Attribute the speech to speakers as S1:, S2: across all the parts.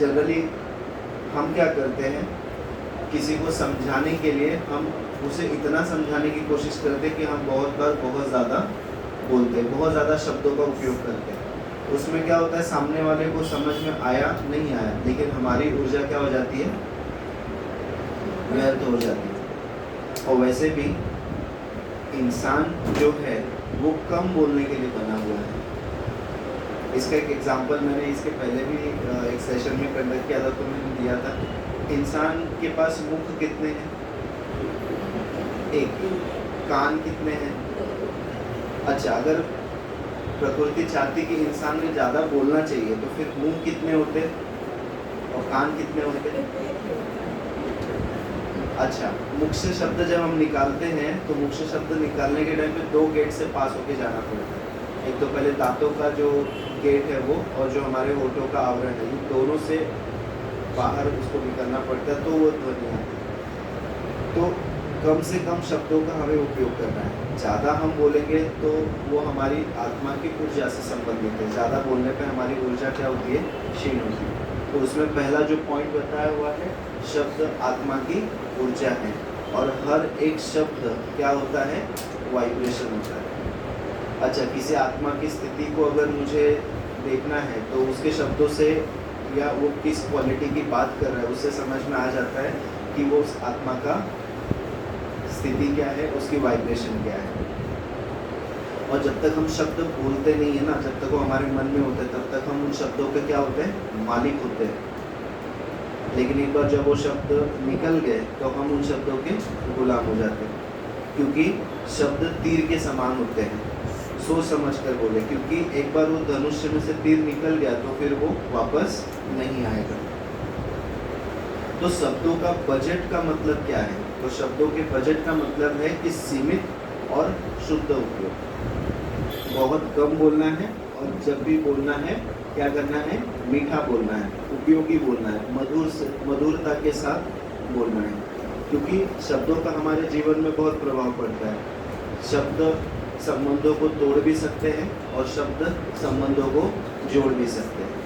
S1: Generally हम क्या करते हैं, किसी को समझाने के लिए हम उसे इतना समझाने की कोशिश करते हैं कि हम बहुत बार बहुत ज़्यादा बोलते हैं, बहुत ज़्यादा शब्दों का उपयोग करते हैं। उसमें क्या होता है, सामने वाले को समझ में आया नहीं आया, लेकिन हमारी ऊर्जा क्या हो जाती है, व्यर्थ हो जाती है। और वैसे भी इंसान जो है वो कम बोलने के लिए बना हुआ है। इसका एक एग्जांपल मैंने इसके पहले भी एक सेशन में कंडक्ट किया था, तो मैंने दिया था। इंसान के पास मुख कितने हैं, एक। कान कितने हैं, अच्छा, अगर प्रकृति चाहती कि इंसान में ज़्यादा बोलना चाहिए तो फिर मुंह कितने होते और कान कितने होते। अच्छा, मुख से शब्द जब हम निकालते हैं तो मुख से शब्द निकालने के टाइम पे 2 गेट से पास होके जाना पड़ता है। एक तो पहले दांतों का जो गेट है वो, और जो हमारे होठों का आवरण है, इन दोनों से बाहर उसको निकलना पड़ता है, तो वो ध्वनि आती है। तो कम से कम शब्दों का हमें उपयोग करना है। ज़्यादा हम बोलेंगे तो वो हमारी आत्मा की ऊर्जा से संबंधित है। ज़्यादा बोलने पे हमारी ऊर्जा क्या होती है, क्षीण होती है। तो उसमें पहला जो पॉइंट बताया हुआ है, शब्द आत्मा की ऊर्जा है, और हर एक शब्द क्या होता है, वाइब्रेशन होता है। अच्छा, किसी आत्मा की स्थिति को अगर मुझे देखना है तो उसके शब्दों से या वो किस क्वालिटी की बात कर रहा है उससे समझ में आ जाता है कि वो उस आत्मा का स्थिति क्या है, उसकी वाइब्रेशन क्या है। और जब तक हम शब्द बोलते नहीं है ना, जब तक वो हमारे मन में होते हैं, तब तक हम उन शब्दों के क्या होते हैं, मालिक होते हैं। लेकिन एक बार जब वो शब्द निकल गए तो हम उन शब्दों के गुलाम हो जाते हैं, क्योंकि शब्द तीर के समान होते हैं। सोच समझ कर बोले, क्योंकि एक बार वो धनुष्य में से तीर निकल गया तो फिर वो वापस नहीं आएगा। तो शब्दों का बजट का मतलब क्या है, तो शब्दों के बजट का मतलब है कि सीमित और शुद्ध उपयोग। बहुत कम बोलना है, और जब भी बोलना है क्या करना है, मीठा बोलना है, उपयोगी बोलना है, मधुरता के साथ बोलना है, क्योंकि शब्दों का हमारे जीवन में बहुत प्रभाव पड़ता है। शब्द संबंधों को तोड़ भी सकते हैं और शब्द संबंधों को जोड़ भी सकते हैं।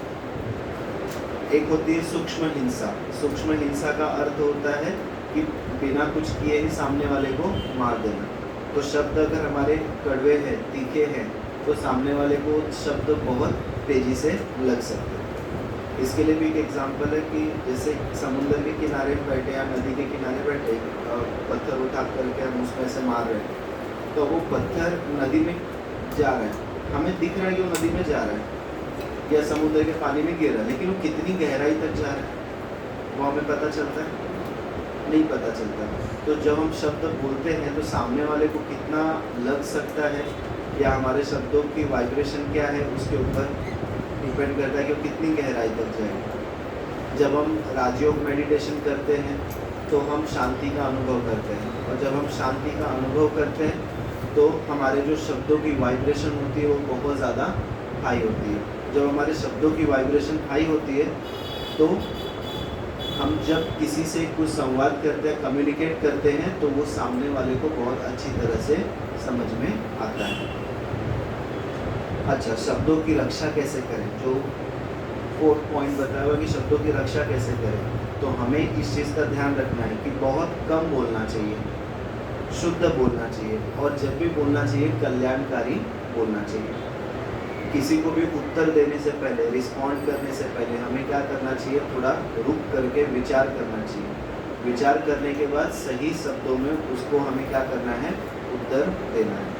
S1: एक होती है सूक्ष्म हिंसा। सूक्ष्म हिंसा का अर्थ होता है कि बिना कुछ किए ही सामने वाले को मार देना। तो शब्द अगर हमारे कड़वे हैं, तीखे हैं, तो सामने वाले को शब्द बहुत तेज़ी से लग सकते हैं। इसके लिए भी एक एग्जांपल है कि जैसे समुद्र के किनारे बैठे या नदी के किनारे बैठे, पत्थर उठा करके हम उसमें से मार रहे हैं, तो वो पत्थर नदी में जा रहा है, हमें दिख रहा है कि वो नदी में जा रहा है या समुद्र के पानी में गिर रहा है, लेकिन वो कितनी गहराई तक जा रहा है वो हमें पता चलता है, नहीं पता चलता। तो जब हम शब्द बोलते हैं तो सामने वाले को कितना लग सकता है या हमारे शब्दों की वाइब्रेशन क्या है उसके ऊपर डिपेंड करता है कि वो कितनी गहराई तक जाएगा। जब हम राजयोग मेडिटेशन करते हैं तो हम शांति का अनुभव करते हैं, और जब हम शांति का अनुभव करते हैं तो हमारे जो शब्दों की वाइब्रेशन होती है वो बहुत ज़्यादा हाई होती है। जब हमारे शब्दों की वाइब्रेशन हाई होती है तो हम जब किसी से कुछ संवाद करते हैं, कम्युनिकेट करते हैं, तो वो सामने वाले को बहुत अच्छी तरह से समझ में आता है। अच्छा, शब्दों की रक्षा कैसे करें, जो 4th पॉइंट बताया हुआ कि शब्दों की रक्षा कैसे करें, तो हमें इस चीज़ का ध्यान रखना है कि बहुत कम बोलना चाहिए, शुद्ध बोलना चाहिए, और जब भी बोलना चाहिए कल्याणकारी बोलना चाहिए। किसी को भी उत्तर देने से पहले, रिस्पॉन्ड करने से पहले हमें क्या करना चाहिए, थोड़ा रुक करके विचार करना चाहिए। विचार करने के बाद सही शब्दों में उसको हमें क्या करना है, उत्तर देना है।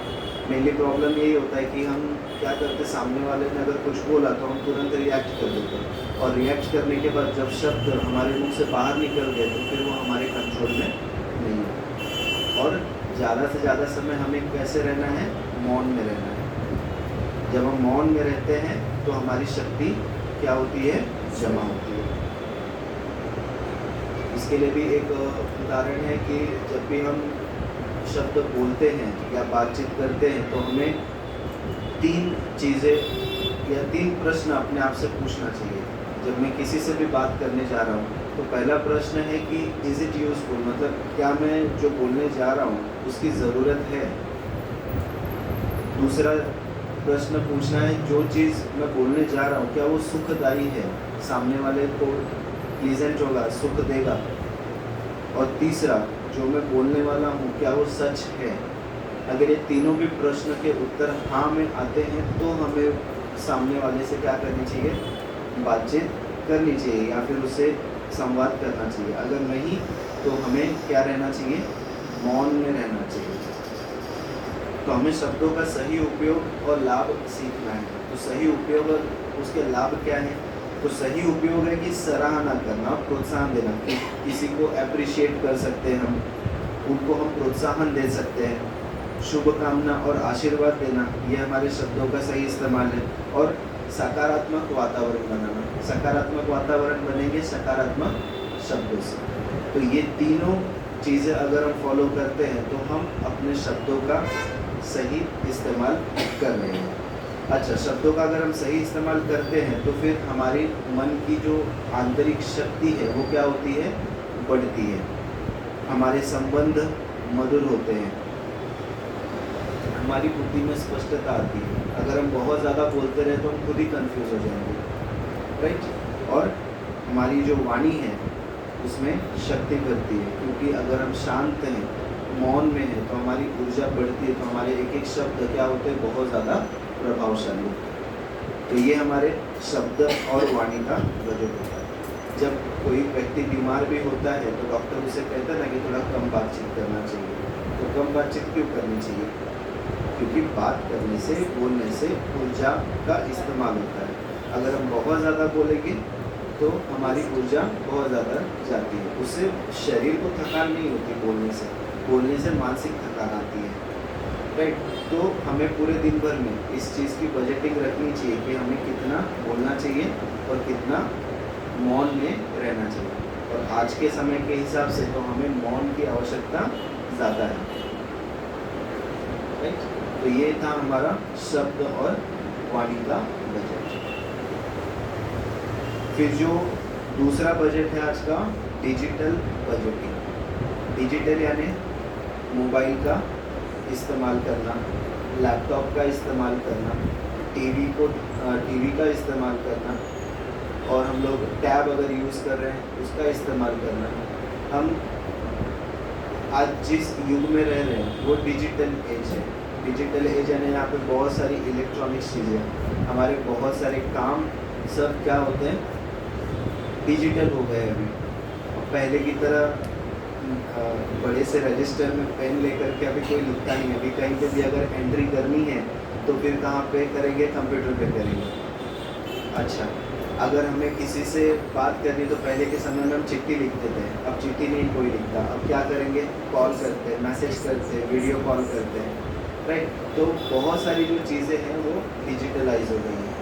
S1: मेनली प्रॉब्लम यही होता है कि हम क्या करते, सामने वाले ने अगर कुछ बोला तो हम तुरंत रिएक्ट कर देते हैं, और रिएक्ट करने के बाद जब शब्द हमारे मुंह से बाहर निकल गए तो फिर वो हमारे कंट्रोल में नहीं है। और ज़्यादा से ज़्यादा समय हमें कैसे रहना है, मौन में रहना है। जब हम मौन में रहते हैं तो हमारी शक्ति क्या होती है, जमा होती है। इसके लिए भी एक उदाहरण है कि जब भी हम शब्द बोलते हैं या बातचीत करते हैं तो हमें 3 चीज़ें या 3 प्रश्न अपने आप से पूछना चाहिए। जब मैं किसी से भी बात करने जा रहा हूँ तो पहला प्रश्न है कि इज़ इट यूज़फुल, मतलब क्या मैं जो बोलने जा रहा हूँ उसकी ज़रूरत है। दूसरा प्रश्न पूछना है, जो चीज़ मैं बोलने जा रहा हूँ क्या वो सुखदायी है, सामने वाले को प्लीजेंट होगा, सुख देगा, और तीसरा जो मैं बोलने वाला हूँ क्या वो सच है। अगर ये तीनों भी प्रश्न के उत्तर हाँ में आते हैं तो हमें सामने वाले से क्या करनी चाहिए, बातचीत करनी चाहिए या फिर उससे संवाद करना चाहिए। अगर नहीं तो हमें क्या रहना चाहिए, मौन में रहना चाहिए। तो हमें शब्दों का सही उपयोग और लाभ सीखना है। तो सही उपयोग और उसके लाभ क्या है, तो सही उपयोग है कि सराहना करना, प्रोत्साहन देना, कि किसी को अप्रिशिएट कर सकते हैं हम, उनको हम प्रोत्साहन दे सकते हैं, शुभकामना और आशीर्वाद देना, ये हमारे शब्दों का सही इस्तेमाल है। और सकारात्मक वातावरण बनाना, सकारात्मक वातावरण बनेंगे सकारात्मक शब्दों से। तो ये तीनों चीज़ें अगर हम फॉलो करते हैं तो हम अपने शब्दों का सही इस्तेमाल कर रहे हैं। अच्छा, शब्दों का अगर हम सही इस्तेमाल करते हैं तो फिर हमारी मन की जो आंतरिक शक्ति है वो क्या होती है, बढ़ती है। हमारे संबंध मधुर होते हैं, हमारी बुद्धि में स्पष्टता आती है। अगर हम बहुत ज़्यादा बोलते रहे तो हम खुद ही कंफ्यूज हो जाएंगे, राइट। और हमारी जो वाणी है उसमें शक्ति बढ़ती है, क्योंकि अगर हम शांत हैं, मौन में हैं, तो हमारी ऊर्जा बढ़ती है। तो हमारे एक एक शब्द क्या होते हैं, बहुत ज़्यादा प्रभावशाली होते हैं। तो ये हमारे शब्द और वाणी का बजट होता है। जब कोई व्यक्ति बीमार भी होता है तो डॉक्टर उसे कहता है ना कि थोड़ा कम बातचीत करना चाहिए। तो कम बातचीत क्यों करनी चाहिए, क्योंकि बात करने से, बोलने से ऊर्जा का इस्तेमाल होता है। अगर हम बहुत ज़्यादा बोलेंगे तो हमारी ऊर्जा बहुत ज़्यादा जाती है, उससे शरीर को थकान नहीं होती, बोलने से मानसिक थकान आती है, राइट। तो हमें पूरे दिन भर में इस चीज़ की बजटिंग रखनी चाहिए कि हमें कितना बोलना चाहिए और कितना मौन में रहना चाहिए। और आज के समय के हिसाब से तो हमें मौन की आवश्यकता ज़्यादा है, राइट। तो ये था हमारा शब्द और वाणी का बजट। फिर जो दूसरा बजट है आज का, डिजिटल बजटिंग। डिजिटल यानी मोबाइल का इस्तेमाल करना, लैपटॉप का इस्तेमाल करना, टीवी का इस्तेमाल करना, और हम लोग टैब अगर यूज़ कर रहे हैं उसका इस्तेमाल करना। हम आज जिस युग में रह रहे हैं वो डिजिटल एज है। डिजिटल एज यानी यहाँ पे बहुत सारी इलेक्ट्रॉनिक्स चीज़ें, हमारे बहुत सारे काम सब क्या होते हैं, डिजिटल हो गए अभी। पहले की तरह बड़े से रजिस्टर में पेन लेकर के अभी कोई लिखता नहीं है। अभी कहीं पे भी अगर एंट्री करनी है तो फिर कहाँ पे करेंगे, कंप्यूटर पे करेंगे। अच्छा, अगर हमें किसी से बात करनी तो पहले के समय में हम चिट्ठी लिखते थे, अब चिट्ठी नहीं कोई लिखता। अब क्या करेंगे, कॉल करते हैं, मैसेज करते हैं, वीडियो कॉल करते हैं, राइट। तो बहुत सारी जो चीज़ें हैं वो डिजिटलाइज हो गई हैं,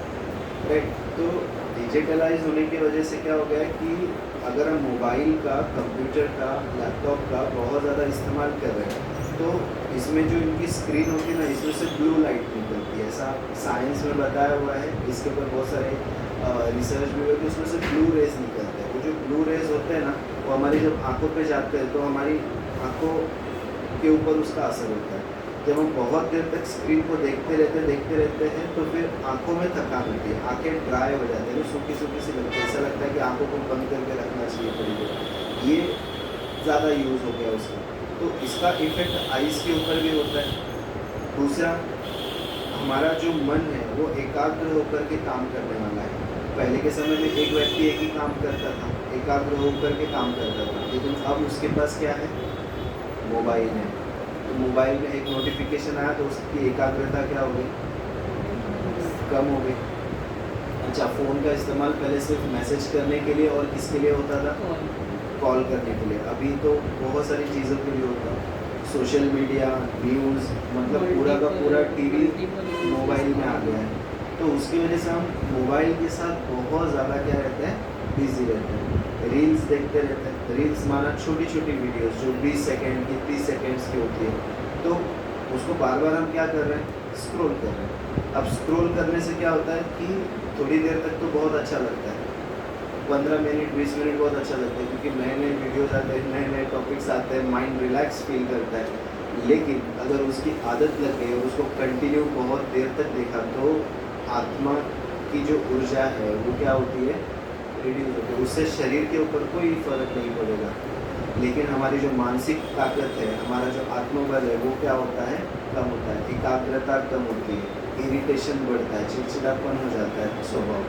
S1: राइट। तो डिजिटलाइज होने की वजह से क्या हो गया है कि अगर हम मोबाइल का, कंप्यूटर का, लैपटॉप का बहुत ज़्यादा इस्तेमाल कर रहे हैं तो इसमें जो इनकी स्क्रीन होती है ना, इसमें से ब्लू लाइट निकलती है। ऐसा साइंस में बताया हुआ है, इसके ऊपर बहुत सारे रिसर्च भी हुए कि उसमें से ब्लू रेज निकलते हैं। वो जो ब्लू रेज होते हैं ना, वो हमारी जब आँखों पे जाते हैं तो हमारी आँखों के ऊपर उसका असर होता है। जब हम बहुत देर तक स्क्रीन को देखते रहते हैं तो फिर आँखों में थकान होती है, आँखें ड्राई हो जाती है, सूखी सूखी सी लगती है। ऐसा लगता है कि आँखों को बंद करके रखना चाहिए थोड़ी देर। ये ज़्यादा यूज़ हो गया उसका, तो इसका इफेक्ट आइज़ के ऊपर भी होता है। दूसरा, हमारा जो मन है वो एकाग्र होकर के काम करने वाला है। पहले के समय में एक व्यक्ति एक ही काम करता था, एकाग्र होकर के काम करता था, लेकिन अब उसके पास क्या है, मोबाइल है। तो मोबाइल में एक नोटिफिकेशन आया तो उसकी एकाग्रता क्या हो गई, कम हो गई। अच्छा, फ़ोन का इस्तेमाल पहले सिर्फ मैसेज करने के लिए और किसके लिए होता था, कॉल करने के लिए। अभी तो बहुत सारी चीज़ों के लिए होता है, सोशल मीडिया, न्यूज़, मतलब पूरा का पूरा टीवी मोबाइल में आ गया है। तो उसकी वजह से हम मोबाइल के साथ बहुत ज़्यादा क्या रहते हैं, बिजी रहते हैं, रील्स देखते रहते हैं। रील्स माना छोटी छोटी वीडियोस जो 20 सेकेंड की, 30 सेकेंड्स की होती है, तो उसको बार बार हम क्या कर रहे हैं, स्क्रॉल कर रहे हैं। अब स्क्रॉल करने से क्या होता है कि थोड़ी देर तक तो बहुत अच्छा लगता है, 15 मिनट 20 मिनट बहुत अच्छा लगता है, क्योंकि नए नए वीडियोज़ आते हैं, नए नए टॉपिक्स आते हैं, माइंड रिलैक्स फील करता है। लेकिन अगर उसकी आदत लग गई और उसको कंटिन्यू बहुत देर तक देखा तो आत्मा की जो ऊर्जा है वो क्या होती है, रिड्यूस होते हैं, उससे शरीर के ऊपर कोई फर्क नहीं पड़ेगा, लेकिन हमारी जो मानसिक ताकत है, हमारा जो आत्मबल है, वो क्या होता है, कम होता है, एकाग्रता कम होती है, इरिटेशन बढ़ता है, चिड़चिड़ापन हो जाता है स्वभाव।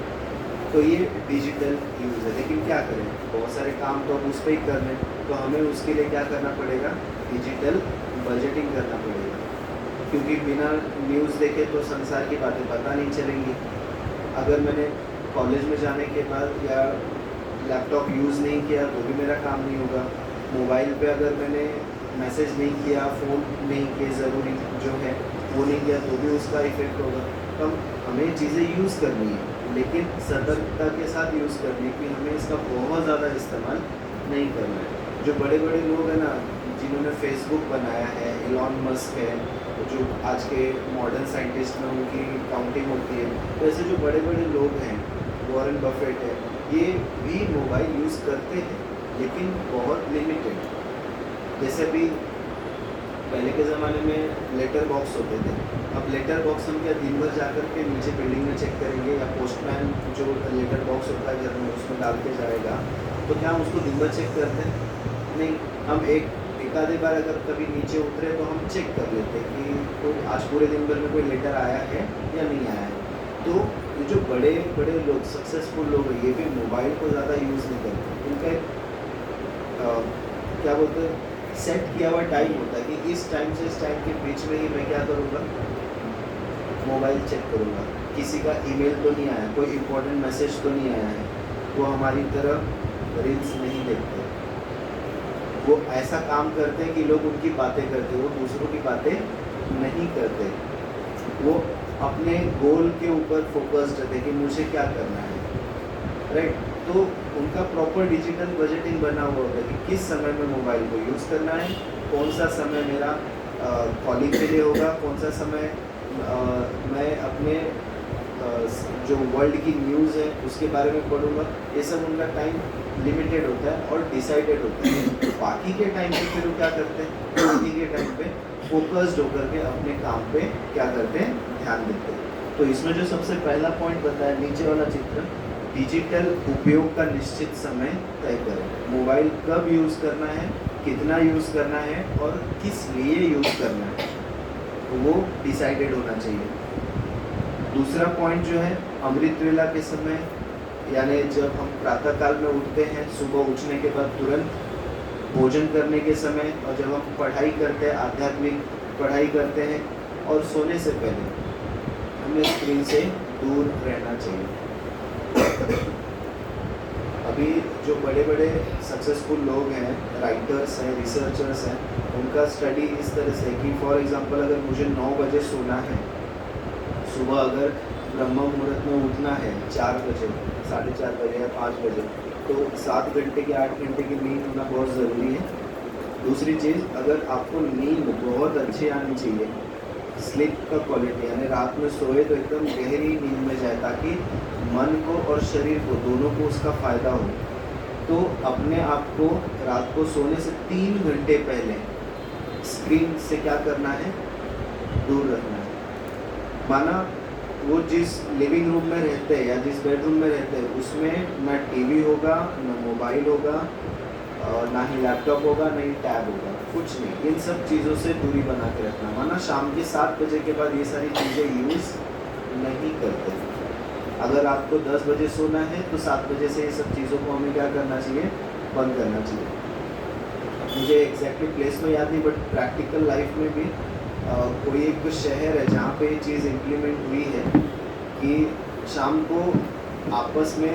S1: तो ये डिजिटल यूज़ है, लेकिन क्या करें, बहुत सारे काम तो हम उस पर ही कर रहे हैं, तो हमें उसके लिए क्या करना पड़ेगा, डिजिटल बजटिंग करना पड़ेगा, क्योंकि बिना न्यूज़ देखे तो संसार की बातें पता नहीं चलेंगी। अगर मैंने कॉलेज में जाने के बाद या लैपटॉप यूज़ नहीं किया तो भी मेरा काम नहीं होगा, मोबाइल पे अगर मैंने मैसेज नहीं किया, फ़ोन नहीं किए ज़रूरी जो है वो नहीं किया तो भी उसका इफ़ेक्ट होगा। तो हमें चीज़ें यूज़ करनी है, लेकिन सतर्कता के साथ यूज़ करनी है, कि हमें इसका बहुत ज़्यादा इस्तेमाल नहीं करना है। जो बड़े बड़े लोग हैं ना, जिन्होंने फेसबुक बनाया है, एलॉन मस्क है, जो आज के मॉडर्न साइंटिस्ट में उनकी काउंटिंग होती है, तो ऐसे जो बड़े बड़े लोग हैं, वॉरेन बफेट है, ये भी मोबाइल यूज़ करते हैं, लेकिन बहुत लिमिटेड। जैसे अभी पहले के ज़माने में लेटर बॉक्स होते थे, अब लेटर बॉक्स हम क्या दिन भर जाकर के नीचे बिल्डिंग में चेक करेंगे, या पोस्टमैन जो लेटर बॉक्स होता है घर में उसमें डाल के जाएगा, तो क्या हम उसको दिन भर चेक करते हैं? नहीं, हम एक आधे बार अगर कभी नीचे उतरे तो हम चेक कर लेते हैं कि कोई आज पूरे दिन भर में कोई लेटर आया है या नहीं आया है। तो ये जो बड़े बड़े लोग, सक्सेसफुल लोग हैं, ये भी मोबाइल को ज़्यादा यूज़ नहीं करते। उनका क्या बोलते हैं, सेट किया हुआ टाइम होता है कि इस टाइम से इस टाइम के बीच में ही मैं क्या करूँगा, मोबाइल चेक करूँगा। किसी का ईमेल तो नहीं आया, कोई इम्पोर्टेंट मैसेज तो नहीं आया है, वो हमारी तरह रील्स नहीं देखते। वो ऐसा काम करते हैं कि लोग उनकी बातें करते हैं, वो दूसरों की बातें नहीं करते। वो अपने गोल के ऊपर फोकस्ड रहते हैं कि मुझे क्या करना है, राइट। तो उनका प्रॉपर डिजिटल बजटिंग बना हुआ होता है कि किस समय में मोबाइल को यूज़ करना है, कौन सा समय मेरा कॉलिंग के लिए होगा, कौन सा समय मैं अपने जो वर्ल्ड की न्यूज़ है उसके बारे में पढ़ूंगा। ये सब उनका टाइम लिमिटेड होता है और डिसाइडेड होता है। बाकी के टाइम पे फिर वो क्या करते हैं, बाकी के टाइम पे फोकस्ड होकर के अपने काम पे क्या करते हैं, ध्यान देते हैं। तो इसमें जो सबसे पहला पॉइंट बताया नीचे वाला चित्र, डिजिटल उपयोग का निश्चित समय तय करें। मोबाइल कब यूज़ करना है, कितना यूज़ करना है और किस लिए यूज़ करना है, तो वो डिसाइडेड होना चाहिए। दूसरा पॉइंट जो है, अमृत वेला के समय, यानी जब हम प्रातःकाल में उठते हैं, सुबह उठने के बाद तुरंत भोजन करने के समय, और जब हम पढ़ाई करते हैं, आध्यात्मिक पढ़ाई करते हैं, और सोने से पहले हमें स्क्रीन से दूर रहना चाहिए। अभी जो बड़े बड़े सक्सेसफुल लोग हैं, राइटर्स हैं, रिसर्चर्स हैं, उनका स्टडी इस तरह से कि फॉर एग्जांपल अगर मुझे 9 बजे सोना है, सुबह अगर ब्रह्म मुहूर्त में उठना है 4 बजे, 4:30 बजे या 5 बजे, तो 7 घंटे की 8 घंटे की नींद होना बहुत ज़रूरी है। दूसरी चीज़, अगर आपको नींद बहुत अच्छी आनी चाहिए, स्लीप का क्वालिटी, यानी रात में सोए तो एकदम गहरी नींद में जाए, ताकि मन को और शरीर को दोनों को उसका फ़ायदा हो। तो अपने आप को रात को सोने से 3 घंटे पहले स्क्रीन से क्या करना है, दूर रखना है। माना वो जिस लिविंग रूम में रहते हैं या जिस बेडरूम में रहते हैं, उसमें ना टीवी होगा, ना मोबाइल होगा, ना ही लैपटॉप होगा, ना ही टैब होगा, कुछ नहीं। इन सब चीज़ों से दूरी बना के रखना। माना शाम के 7 बजे के बाद ये सारी चीज़ें यूज़ नहीं करते। अगर आपको 10 बजे सोना है तो 7 बजे से ये सब चीज़ों को हमें क्या करना चाहिए, बंद करना चाहिए। मुझे एग्जैक्टली प्लेस में याद नहीं, बट प्रैक्टिकल लाइफ में भी कोई एक शहर है जहाँ पे ये चीज़ इम्प्लीमेंट हुई है कि शाम को आपस में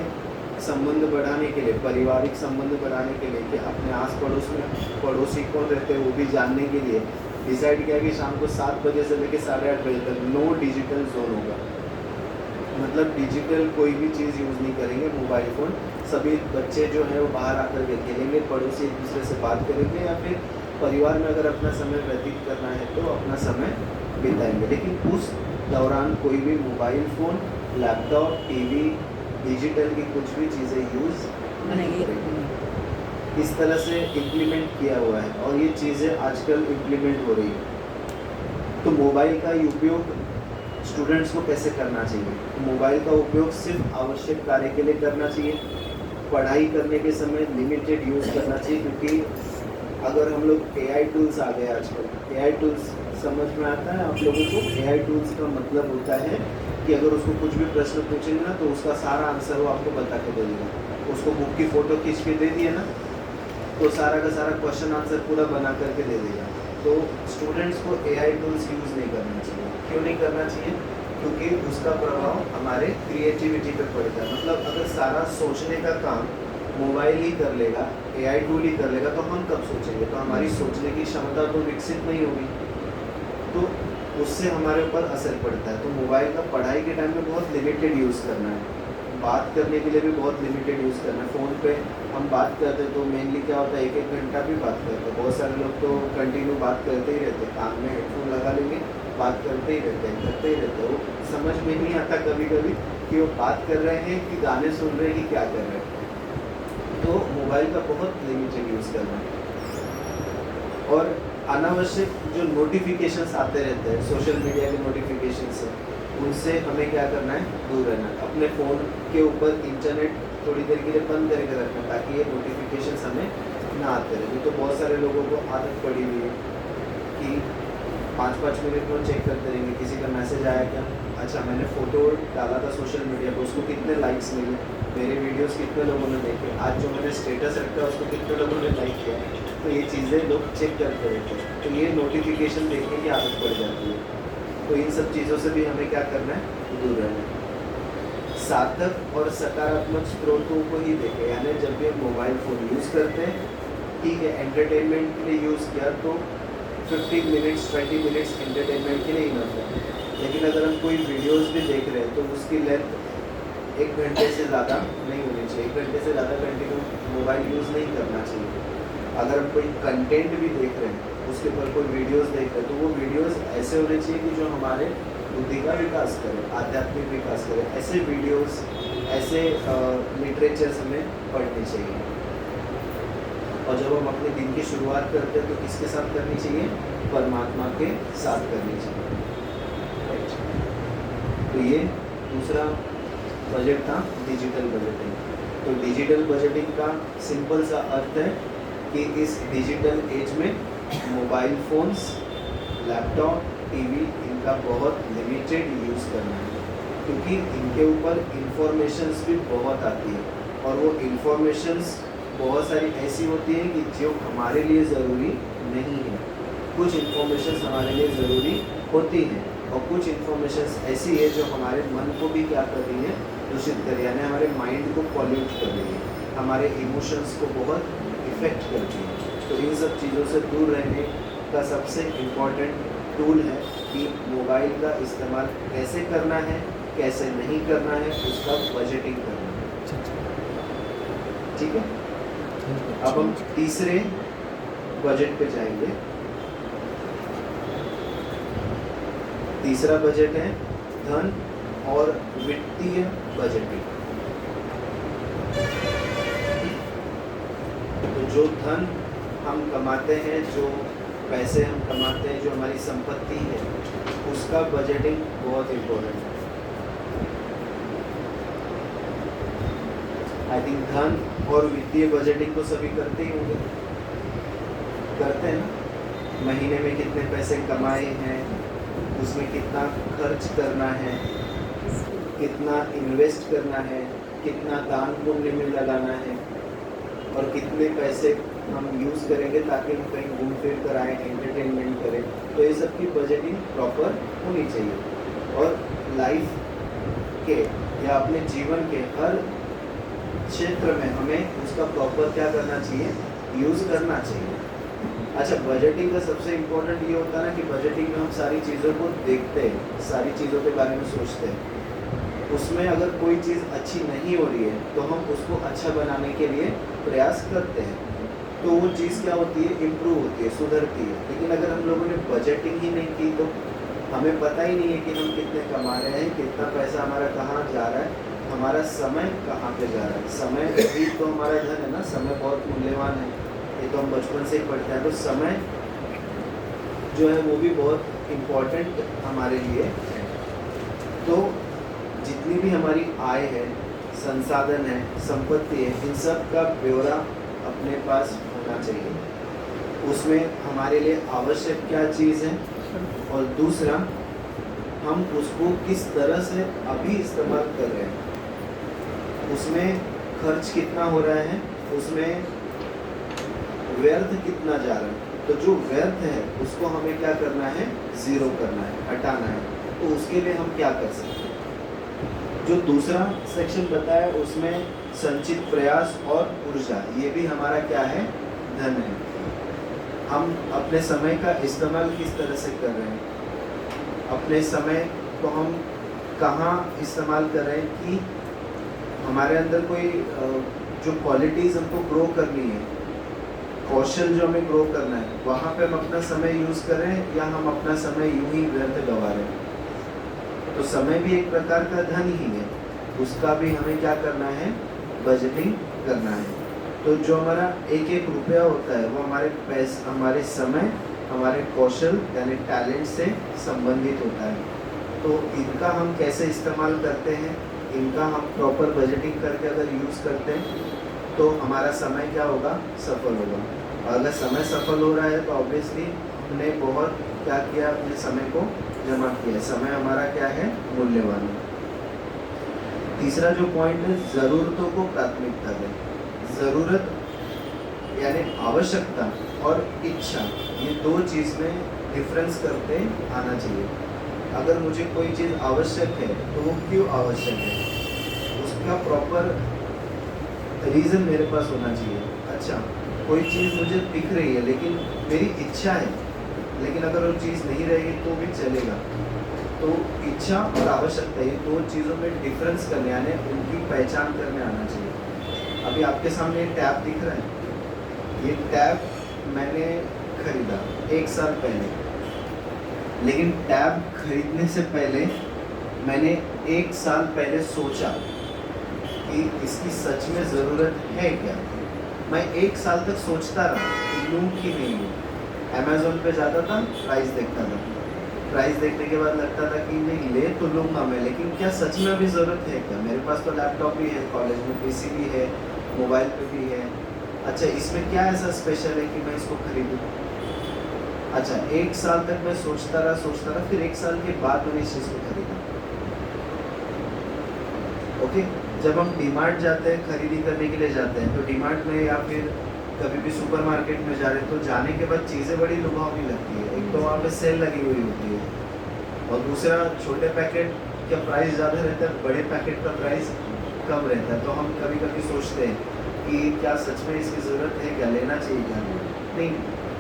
S1: संबंध बढ़ाने के लिए, पारिवारिक संबंध बढ़ाने के लिए, कि अपने आस पड़ोस में पड़ोसी कौन रहते हैं वो भी जानने के लिए डिसाइड किया कि शाम को 7 बजे से लेकर 8:30 बजे तक नो डिजिटल जोन होगा। मतलब डिजिटल कोई भी चीज़ यूज़ नहीं करेंगे, मोबाइल फ़ोन। सभी बच्चे जो है वो बाहर आकर के खेलेंगे, पड़ोसी एक दूसरे से बात करेंगे, या फिर परिवार में अगर अपना समय व्यतीत करना है तो अपना समय बिताएंगे। लेकिन उस दौरान कोई भी mobile phone, laptop, TV, digital की कुछ भी चीज़ें यूज़ नहीं करेंगे। इस तरह से इम्प्लीमेंट किया हुआ है और ये चीज़ें आजकल इम्प्लीमेंट हो रही है। तो मोबाइल का उपयोग स्टूडेंट्स को कैसे करना चाहिए? तो मोबाइल का उपयोग सिर्फ आवश्यक कार्य के लिए करना चाहिए। पढ़ाई करने के समय लिमिटेड यूज़ करना चाहिए, क्योंकि अगर हम लोग AI टूल्स आ गए आजकल, AI टूल्स समझ में आता है आप लोगों को? AI टूल्स का मतलब होता है कि अगर उसको कुछ भी प्रश्न पूछेंगे ना तो उसका सारा आंसर वो आपको बता के दे देगा। उसको बुक की फ़ोटो खींच के दे दिए ना तो सारा का सारा क्वेश्चन आंसर पूरा बना करके दे देगा। तो स्टूडेंट्स को AI टूल्स यूज़ नहीं करना चाहिए। क्यों नहीं करना चाहिए? क्योंकि उसका प्रभाव हमारे क्रिएटिविटी पे पड़ता है। मतलब अगर सारा सोचने का काम मोबाइल ही कर लेगा, AI टूल ही कर लेगा, तो हम कब सोचेंगे? तो हमारी सोचने की क्षमता तो विकसित नहीं होगी, तो उससे हमारे ऊपर असर पड़ता है। तो मोबाइल का पढ़ाई के टाइम में बहुत लिमिटेड यूज़ करना है, बात करने के लिए भी बहुत लिमिटेड यूज़ करना है। फ़ोन पे हम बात करते हैं तो मेनली क्या होता है, 1-1 घंटा भी बात करते हैं। बहुत सारे लोग तो कंटिन्यू बात करते ही रहते हैं, कान में हेडफोन लगा लेंगे, बात करते ही रहते हैं, करते ही रहते हैं। वो समझ में नहीं आता कभी-कभी कि वो बात कर रहे हैं कि गाने सुन रहे हैं कि क्या कर रहे हैं। तो मोबाइल का बहुत लिमिटेड यूज़ करना है। और अनावश्यक जो नोटिफिकेशंस आते रहते हैं सोशल मीडिया के नोटिफिकेशन से, उनसे हमें क्या करना है? दूर रहना है। अपने फ़ोन के ऊपर इंटरनेट थोड़ी देर के लिए बंद करके रखना है ताकि ये नोटिफिकेशंस हमें ना आते रहे। तो बहुत सारे लोगों को आदत पड़ी हुई है कि 5-5 मिनट में चेक करते रहेंगे किसी का मैसेज आया क्या, अच्छा मैंने फ़ोटो डाला था सोशल मीडिया पर, उसको कितने लाइक्स मिले, मेरे वीडियोस कितने लोगों ने देखे, आज जो मैंने स्टेटस रखा है उसको कितने लोगों ने लाइक किया। तो ये चीज़ें लोग चेक करते रहते हैं, तो ये नोटिफिकेशन देखने की आदत पड़ जाती है। तो इन सब चीज़ों से भी हमें क्या करना है? दूर रहना है। सार्थक और सकारात्मक स्रोतों को ही देखें, यानी जब भी हम मोबाइल फ़ोन यूज़ करते हैं, ठीक है, एंटरटेनमेंट के लिए यूज़ किया तो 15 मिनट्स 20 मिनट्स एंटरटेनमेंट के लिए इनफ है। लेकिन अगर हम कोई वीडियोस भी देख रहे हैं तो उसकी लेंथ 1 घंटे से ज़्यादा नहीं होनी चाहिए। 1 घंटे से ज़्यादा कंटिन्यू मोबाइल यूज़ नहीं करना चाहिए। अगर हम कोई कंटेंट भी देख रहे हैं, उसके ऊपर कोई वीडियोस देख रहे हैं, तो वो वीडियोस ऐसे होने चाहिए कि जो हमारे बुद्धि का विकास करे, आध्यात्मिक विकास करे। ऐसे वीडियोस, ऐसे लिटरेचर्स हमें पढ़ने चाहिए। और जब हम अपने दिन की शुरुआत करते हैं तो किसके साथ करनी चाहिए? परमात्मा के साथ करनी चाहिए। राइट। तो ये दूसरा बजट था डिजिटल बजटिंग। तो डिजिटल बजटिंग का सिंपल सा अर्थ है कि इस डिजिटल एज में मोबाइल फ़ोन्स, लैपटॉप, टीवी, इनका बहुत लिमिटेड यूज़ करना है, क्योंकि इनके ऊपर इंफॉर्मेशंस भी बहुत आती है और वो इंफॉर्मेशंस बहुत सारी ऐसी होती है कि जो हमारे लिए ज़रूरी नहीं है। कुछ इंफॉर्मेशंस हमारे लिए ज़रूरी होती हैं और कुछ इंफॉर्मेशंस ऐसी है जो हमारे मन को भी क्या कर रही है? दूषित कर रही है, यानी हमारे माइंड को पॉल्यूट कर रही है, हमारे इमोशंस को बहुत इफ़ेक्ट करती है। तो इन सब चीज़ों से दूर रहने का सबसे इम्पॉर्टेंट टूल है कि मोबाइल का इस्तेमाल कैसे करना है, कैसे नहीं करना है, उसका बजटिंग करना है। ठीक है, अब हम तीसरे बजट पे जाएंगे। तीसरा बजट है धन और वित्तीय बजटिंग। तो जो धन हम कमाते हैं, जो पैसे हम कमाते हैं, जो हमारी संपत्ति है, उसका बजटिंग बहुत इम्पोर्टेंट है। आई थिंक धन और वित्तीय बजटिंग तो सभी करते ही होंगे, करते हैं ना। महीने में कितने पैसे कमाए हैं, उसमें कितना खर्च करना है, कितना इन्वेस्ट करना है, कितना दान पुण्य में लगाना है और कितने पैसे हम यूज़ करेंगे ताकि हम कहीं घूम फिर कर आएँ, एंटरटेनमेंट करें। तो ये सब की बजटिंग प्रॉपर होनी चाहिए और लाइफ के या अपने जीवन के हर क्षेत्र में हमें उसका प्रॉपर क्या करना चाहिए? यूज़ करना चाहिए। अच्छा, बजटिंग का सबसे इम्पोर्टेंट ये होता है ना कि बजटिंग में हम सारी चीज़ों को देखते हैं, सारी चीज़ों के बारे में सोचते हैं। उसमें अगर कोई चीज़ अच्छी नहीं हो रही है तो हम उसको अच्छा बनाने के लिए प्रयास करते हैं, तो वो चीज़ क्या होती है? इम्प्रूव होती है, सुधरती है। लेकिन अगर हम लोगों ने बजटिंग ही नहीं की तो हमें पता ही नहीं है कि हम कितने कमा रहे हैं, कितना पैसा हमारा कहाँ जा रहा है, हमारा समय कहाँ पे जा रहा है। समय भी तो हमारा धन है ना, समय बहुत मूल्यवान है, ये तो हम बचपन से ही पढ़ते हैं। तो समय जो है वो भी बहुत इम्पोर्टेंट हमारे लिए है। तो जितनी भी हमारी आय है, संसाधन है, संपत्ति है, इन सब का ब्यौरा अपने पास होना चाहिए। उसमें हमारे लिए आवश्यक क्या चीज़ है और दूसरा हम उसको किस तरह से अभी इस्तेमाल कर रहे हैं, उसमें खर्च कितना हो रहा है, उसमें व्यर्थ कितना जा रहा है। तो जो व्यर्थ है उसको हमें क्या करना है, ज़ीरो करना है, हटाना है। तो उसके लिए हम क्या कर सकते हैं। जो दूसरा सेक्शन बताया उसमें संचित प्रयास और ऊर्जा, ये भी हमारा क्या है, धन है। हम अपने समय का इस्तेमाल किस तरह से कर रहे हैं, अपने समय को हम कहाँ इस्तेमाल कर रहे हैं कि हमारे अंदर कोई जो क्वालिटीज़ हमको ग्रो करनी है, कौशल जो हमें ग्रो करना है, वहाँ पे हम अपना समय यूज़ करें या हम अपना समय यूं ही व्यर्थ गवा रहे हैं। तो समय भी एक प्रकार का धन ही है, उसका भी हमें क्या करना है, बजटिंग करना है। तो जो हमारा एक एक रुपया होता है वो हमारे पैसे, हमारे समय, हमारे कौशल यानी टैलेंट से संबंधित होता है। तो इनका हम कैसे इस्तेमाल करते हैं, इनका हम प्रॉपर बजटिंग करके अगर यूज़ करते हैं तो हमारा समय क्या होगा, सफल होगा। और अगर समय सफल हो रहा है तो ऑब्वियसली हमने बहुत क्या किया, अपने समय को जमा किया। समय हमारा क्या है, मूल्यवान है। तीसरा जो पॉइंट है, ज़रूरतों को प्राथमिकता दें। ज़रूरत यानी आवश्यकता और इच्छा, ये दो चीज़ में डिफरेंस करते आना चाहिए। अगर मुझे कोई चीज़ आवश्यक है तो वो क्यों आवश्यक है, उसका प्रॉपर रीज़न मेरे पास होना चाहिए। अच्छा, कोई चीज़ मुझे दिख रही है लेकिन मेरी इच्छा है, लेकिन अगर वो चीज़ नहीं रहेगी तो भी चलेगा। तो इच्छा और आवश्यकता, ये दो चीज़ों में डिफरेंस करने आने, उनकी पहचान करने आना चाहिए। अभी आपके सामने एक टैब दिख रहा है, ये टैब मैंने खरीदा 1 साल पहले, लेकिन टैब खरीदने से पहले मैंने 1 साल पहले सोचा कि इसकी सच में ज़रूरत है क्या। मैं 1 साल तक सोचता रहा कि लूँ कि नहीं लूँ। अमेज़ोन पे जाता था, प्राइस देखता था, प्राइस देखने के बाद लगता था कि नहीं ले तो लूँगा मैं, लेकिन क्या सच में अभी ज़रूरत है क्या। मेरे पास तो लैपटॉप भी है, कॉलेज में पीसी भी है, मोबाइल पे भी है। अच्छा, इसमें क्या ऐसा स्पेशल है कि मैं इसको खरीदूँ। अच्छा, 1 साल तक मैं सोचता रहा, फिर 1 साल के बाद मैंने इस चीज़ को खरीदा। ओके, जब हम डीमार्ट जाते हैं, खरीदी करने के लिए जाते हैं, तो डीमार्ट में या फिर कभी भी सुपरमार्केट में जा रहे हैं, तो जाने के बाद चीज़ें बड़ी लुभावनी लगती है। एक तो वहाँ पे सेल लगी हुई होती है, और दूसरा छोटे पैकेट का प्राइस ज़्यादा रहता है, बड़े पैकेट का प्राइस कम रहता है। तो हम कभी कभी सोचते हैं कि क्या सच में इसकी ज़रूरत है, क्या लेना चाहिए, क्या नहीं।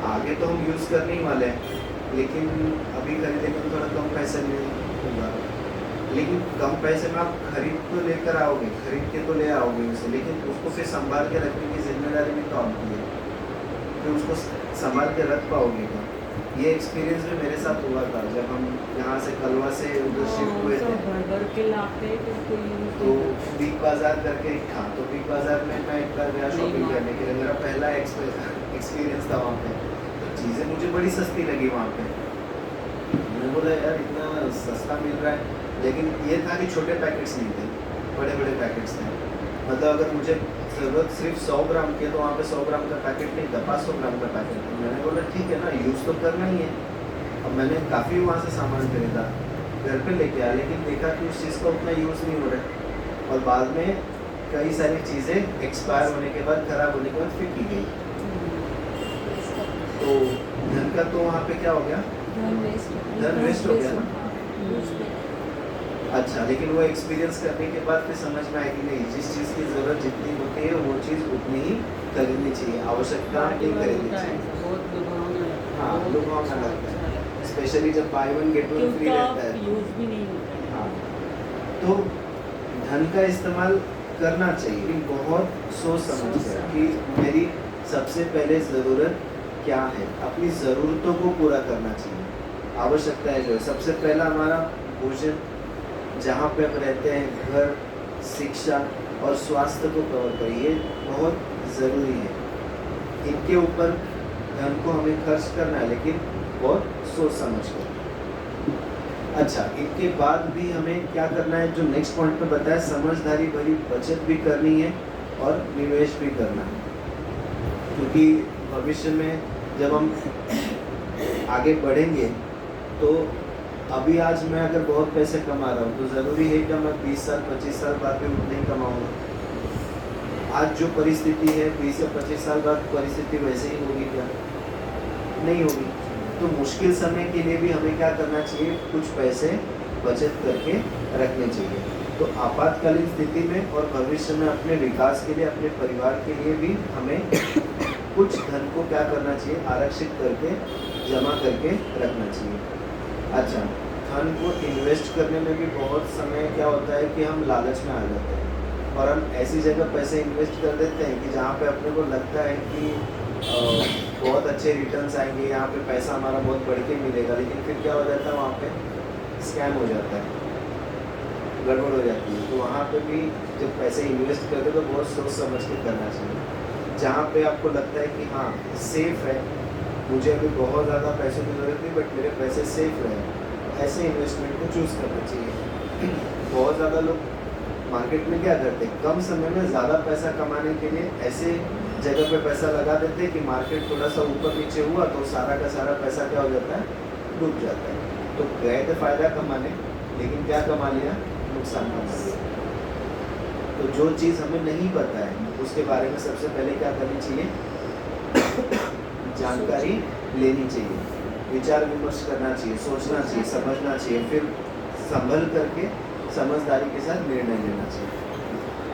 S1: आगे तो हम यूज़ करने ही वाले हैं, लेकिन अभी खरीदेंगे तो थोड़ा कम पैसे में होगा। लेकिन कम पैसे में आप खरीद तो लेकर आओगे, खरीद के तो ले आओगे उसे, लेकिन उसको फिर संभाल के रखने की जिम्मेदारी भी तो आपकी है। फिर उसको संभाल के रख पाओगे क्या। ये एक्सपीरियंस भी मेरे साथ हुआ था जब हम यहाँ से कलवा से उधर शिफ्ट हुए थे। तो बिग बाज़ार करके था, तो बिग बाज़ार में मैं एक बार गया शॉपिंग करने के लिए, मेरा पहला एक्सपीरियंस था वहाँ पे। तो चीज़ें मुझे बड़ी सस्ती लगी वहाँ पे। मैंने बोला यार इतना सस्ता मिल रहा है, लेकिन ये था कि छोटे पैकेट्स नहीं थे, बड़े बड़े पैकेट्स थे। मतलब अगर मुझे ज़रूरत सिर्फ 100 ग्राम की है तो वहाँ पे 100 ग्राम का पैकेट नहीं था, 500 ग्राम का पैकेट था। मैंने बोला ठीक है ना, यूज़ तो करना ही है। अब मैंने काफ़ी वहाँ से सामान खरीदा, घर पे लेके आया, लेकिन देखा कि उस चीज़ का उतना यूज़ नहीं हो रहा है, और बाद में कई सारी चीज़ें एक्सपायर होने के बाद, ख़राब होने के बाद फेंकी गई। तो धन का तो वहाँ पे क्या हो गया, धन वेस्ट हो गया ना। अच्छा, लेकिन वो एक्सपीरियंस करने के बाद फिर समझ में आएगी नहीं, जिस चीज़ की ज़रूरत जितनी होती है वो चीज़ उतनी ही खरीदनी चाहिए, आवश्यकता नहीं खरीदनी चाहिए। हाँ, लुभावना लगता है, स्पेशली जब by one get one free रहता है।
S2: यूज़ भी नहीं होता है।
S1: हाँ, तो धन का इस्तेमाल करना चाहिए बहुत सोच समझ कर कि मेरी सबसे पहले ज़रूरत क्या है, अपनी ज़रूरतों को पूरा करना चाहिए। आवश्यकता है जो है, सबसे पहला हमारा भोजन, जहाँ पे हम रहते हैं, घर, शिक्षा और स्वास्थ्य को कवर करें, ये बहुत ज़रूरी है। इनके ऊपर धन को हमें खर्च करना है, लेकिन बहुत सोच समझ कर। अच्छा, इनके बाद भी हमें क्या करना है, जो नेक्स्ट पॉइंट पे बताया, समझदारी भरी बचत भी करनी है और निवेश भी करना है, क्योंकि भविष्य में जब हम आगे बढ़ेंगे तो अभी आज मैं अगर बहुत पैसे कमा रहा हूँ तो ज़रूरी है कि मैं 20 साल 25 साल बाद भी उतना ही कमाऊँगा। आज जो परिस्थिति है 20 या 25 साल बाद परिस्थिति वैसे ही होगी क्या? नहीं होगी। तो मुश्किल समय के लिए भी हमें क्या करना चाहिए, कुछ पैसे बचत करके रखने चाहिए। तो आपातकालीन स्थिति में और भविष्य में अपने विकास के लिए, अपने परिवार के लिए भी हमें कुछ धन को क्या करना चाहिए, आरक्षित करके जमा करके रखना चाहिए। अच्छा, धन को इन्वेस्ट करने में भी बहुत समय क्या होता है कि हम लालच में आ जाते हैं और हम ऐसी जगह पैसे इन्वेस्ट कर देते हैं कि जहाँ पे अपने को लगता है कि बहुत अच्छे रिटर्न्स आएंगे, यहाँ पे पैसा हमारा बहुत बढ़ के मिलेगा, लेकिन फिर क्या हो जाता है, वहाँ पे स्कैम हो जाता है, गड़बड़ हो जाती है। तो वहाँ पे भी जब पैसे इन्वेस्ट करते तो बहुत सोच समझ के करना चाहिए। जहाँ पे आपको लगता है कि हाँ सेफ है, मुझे अभी बहुत ज़्यादा पैसों की ज़रूरत नहीं बट मेरे पैसे सेफ रहे, ऐसे इन्वेस्टमेंट को चूज़ करना चाहिए। बहुत ज़्यादा लोग मार्केट में क्या करते हैं, कम समय में ज़्यादा पैसा कमाने के लिए ऐसे जगह पे पैसा लगा देते हैं कि मार्केट थोड़ा सा ऊपर नीचे हुआ तो सारा का सारा पैसा क्या हो जाता है, डूब जाता है। तो गए थे फ़ायदा कमाने, लेकिन क्या कमा लिया, नुकसान कमा लिया। तो जो चीज़ हमें नहीं पता है उसके बारे में सबसे पहले क्या करनी चाहिए, जानकारी लेनी चाहिए, विचार विमर्श करना चाहिए, सोचना चाहिए, समझना चाहिए, फिर संभल करके समझदारी के साथ निर्णय लेना चाहिए।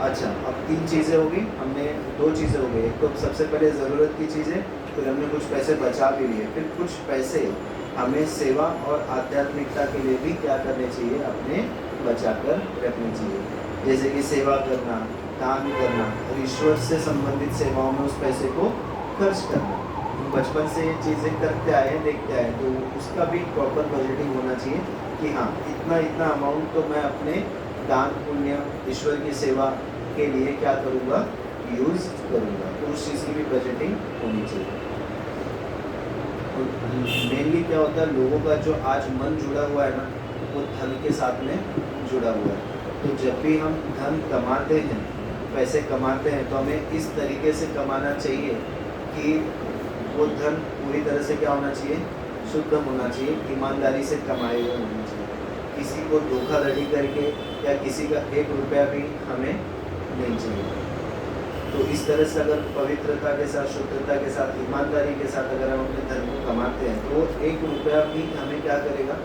S1: अच्छा, अब 3 चीज़ें हो गई, हमने 2 चीज़ें हो गई। एक तो सबसे पहले ज़रूरत की चीज़ें, फिर हमने कुछ पैसे बचा भी लिए, फिर कुछ पैसे हमें सेवा और आध्यात्मिकता के लिए भी क्या करने चाहिए, अपने बचा कर रखने चाहिए। जैसे कि सेवा करना, दान करना और ईश्वर से संबंधित सेवाओं में उस पैसे को खर्च करना। बचपन से ये चीज़ें करते आए हैं, देखते आए, तो उसका भी प्रॉपर बजटिंग होना चाहिए कि हाँ इतना इतना अमाउंट तो मैं अपने दान पुण्य ईश्वर की सेवा के लिए क्या करूँगा, यूज़ करूँगा। तो उस चीज़ की भी बजटिंग होनी चाहिए। मेनली क्या होता है, लोगों का जो आज मन जुड़ा हुआ है ना, वो धन के साथ में जुड़ा हुआ है। तो जब भी हम धन कमाते हैं, पैसे कमाते हैं, तो हमें इस तरीके से कमाना चाहिए कि वो धन पूरी तरह से क्या होना चाहिए, शुद्ध होना चाहिए, ईमानदारी से कमाए हुए होना चाहिए। किसी को धोखाधड़ी करके या किसी का 1 रुपया भी हमें नहीं चाहिए। तो इस तरह से अगर पवित्रता के साथ, शुद्धता के साथ, ईमानदारी के साथ अगर हम अपने धन को कमाते हैं तो 1 रुपया भी हमें क्या करेगा,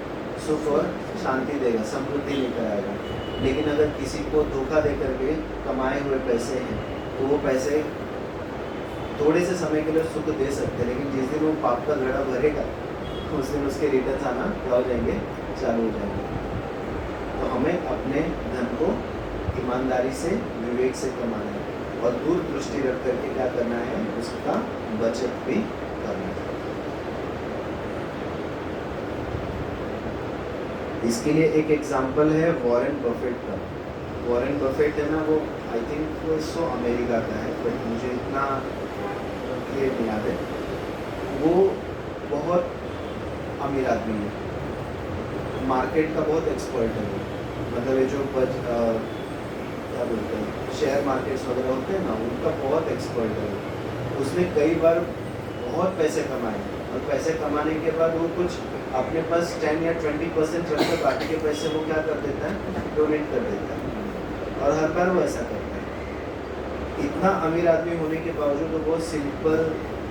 S1: सुख और शांति देगा, समृद्धि लेकर आएगा। लेकिन अगर किसी को धोखा दे करके कमाए हुए पैसे हैं तो वो पैसे थोड़े से समय के लिए सुख दे सकते हैं, लेकिन जिस दिन वो पाप का घड़ा भरेगा उस दिन उसके रिटर्न्स आना क्या हो जाएंगे, चालू हो जाएंगे। तो हमें अपने धन को ईमानदारी से, विवेक से कमाना है और दूर दृष्टि रख करके क्या करना है, उसका बचत भी करना है। इसके लिए एक एग्जाम्पल है वॉरेन बफेट का। वॉरेन बफेट है ना, वो आई थिंक सो अमेरिका का है, बट मुझे इतना क्लियर नहीं याद है। वो बहुत अमीर आदमी है, मार्केट का बहुत एक्सपर्ट है वो। मतलब ये जो क्या बोलते हैं, शेयर मार्केट्स वगैरह होते हैं ना, उनका बहुत एक्सपर्ट है वो। उसने कई बार बहुत पैसे कमाए और पैसे कमाने के बाद वो कुछ अपने पास 10 या 20% रखकर बाकी के पैसे वो क्या कर देता है, डोनेट कर देता है। और हर बार वो ऐसा करता है। इतना अमीर आदमी होने के बावजूद वो बहुत सिंपल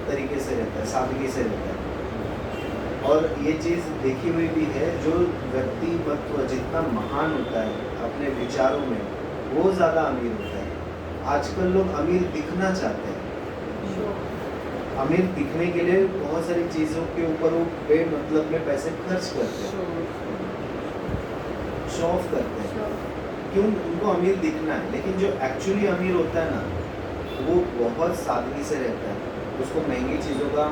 S1: तरीके से रहता है, सादगी से रहता है। और ये चीज़ देखी हुई भी है, जो व्यक्तित्व जितना महान होता है अपने विचारों में, वो ज़्यादा अमीर होता है। आजकल लोग अमीर दिखना चाहते हैं, अमीर दिखने के लिए बहुत सारी चीज़ों के ऊपर वो बेमतलब में पैसे खर्च करते हैं, शो ऑफ करते हैं, क्यों, उनको अमीर दिखना है। लेकिन जो एक्चुअली अमीर होता है ना, वो बहुत सादगी से रहता है, उसको महंगी चीज़ों का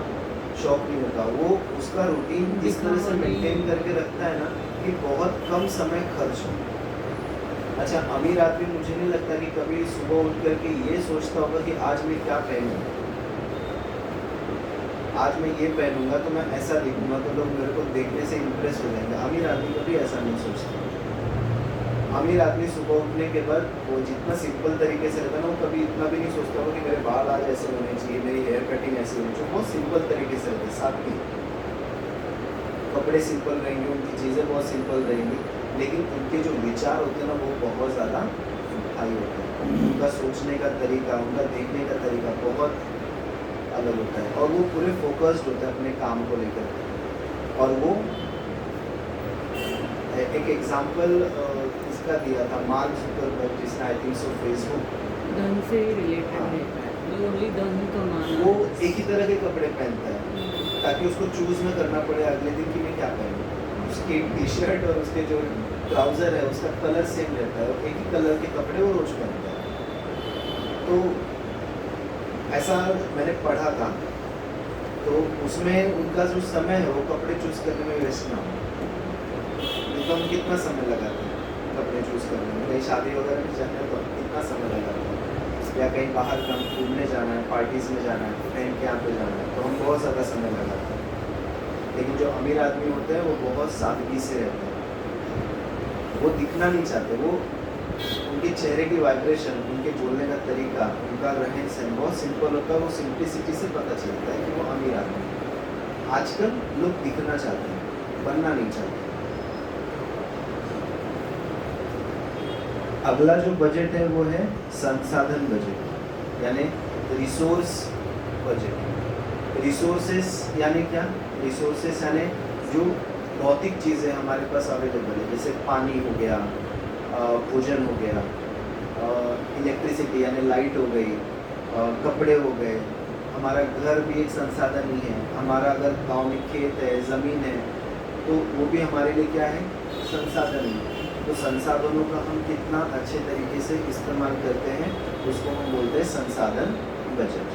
S1: शौक नहीं होता। वो उसका रूटीन इस तरह से मेंटेन करके रखता है ना कि बहुत कम समय खर्च हो। अच्छा, अमीर आदमी मुझे नहीं लगता कि कभी सुबह उठ करके ये सोचता होगा कि आज मैं क्या पहनूं। आज मैं ये पहनूंगा तो मैं ऐसा दिखूंगा तो लोग मेरे को देखने से इम्प्रेस हो जाएंगे। अमीर आदमी कभी ऐसा नहीं सोचता। अमीर आदमी सुबह उठने के बाद वो जितना सिंपल तरीके से रहता है ना, वो कभी इतना भी नहीं सोचता होगा कि मेरे बाल आज ऐसे होने चाहिए, मेरी हेयर कटिंग ऐसी होनी चाहिए। बहुत सिंपल तरीके से रहते हैं, सादगी, कपड़े सिंपल रहेंगे, उनकी चीज़ें बहुत सिंपल रहेंगी, लेकिन उनके जो विचार होते हैं ना वो बहुत ज़्यादा हाई होते हैं। उनका सोचने का तरीका, उनका देखने का तरीका बहुत अलग होता है, और वो पूरे फोकस्ड होते हैं अपने काम को लेकर। और वो एक एग्जांपल इसका दिया था मार्क जुकरबर्ग, जिसने आई थिंक सो फेसबुक,
S2: धन से रिलेटेड रहता है, जो ओनली धन कमाना।
S1: वो एक ही तरह के कपड़े पहनता है ताकि उसको चूज ना करना पड़े अगले दिन कि मैं क्या पहनूं। उसकी टी शर्ट और उसके जो ट्राउज़र है उसका कलर सेम रहता है, और एक ही कलर के कपड़े वो रोज पहनता है। तो ऐसा मैंने पढ़ा था, तो उसमें उनका जो समय है वो कपड़े चूज करने में वेस्ट ना हो। तो हम कितना समय लगाते हैं कपड़े चूज करने में, कहीं शादी वगैरह में जाना है तो कितना समय लगाते हैं, या कहीं बाहर कहीं घूमने जाना है, पार्टीज़ में जाना है, फ्रेंड के यहाँ पे जाना है, तो हम बहुत ज़्यादा समय लगाते हैं। लेकिन जो अमीर आदमी होते हैं वो बहुत सादगी से रहते हैं, वो दिखना नहीं चाहते, वो उनके चेहरे की वाइब्रेशन, उनके बोलने का तरीका, उनका रहन सहन बहुत सिंपल होता है। वो सिंप्लिसिटी से पता चलता है कि वो अमीर आदमी है। आजकल लोग दिखना चाहते हैं, बनना नहीं चाहते। अगला जो बजट है वो है संसाधन बजट, यानी रिसोर्स बजट। रिसोर्सेस यानी क्या? रिसोर्सेस यानी जो भौतिक चीज़ें हमारे पास अवेलेबल है, जैसे पानी हो गया, भोजन हो गया, इलेक्ट्रिसिटी यानी लाइट हो गई, कपड़े हो गए। हमारा घर भी एक संसाधन ही है। हमारा अगर गांव में खेत है, ज़मीन है, तो वो भी हमारे लिए क्या है? संसाधन ही है। तो संसाधनों का हम कितना अच्छे तरीके से इस्तेमाल करते हैं उसको हम बोलते हैं संसाधन बजट।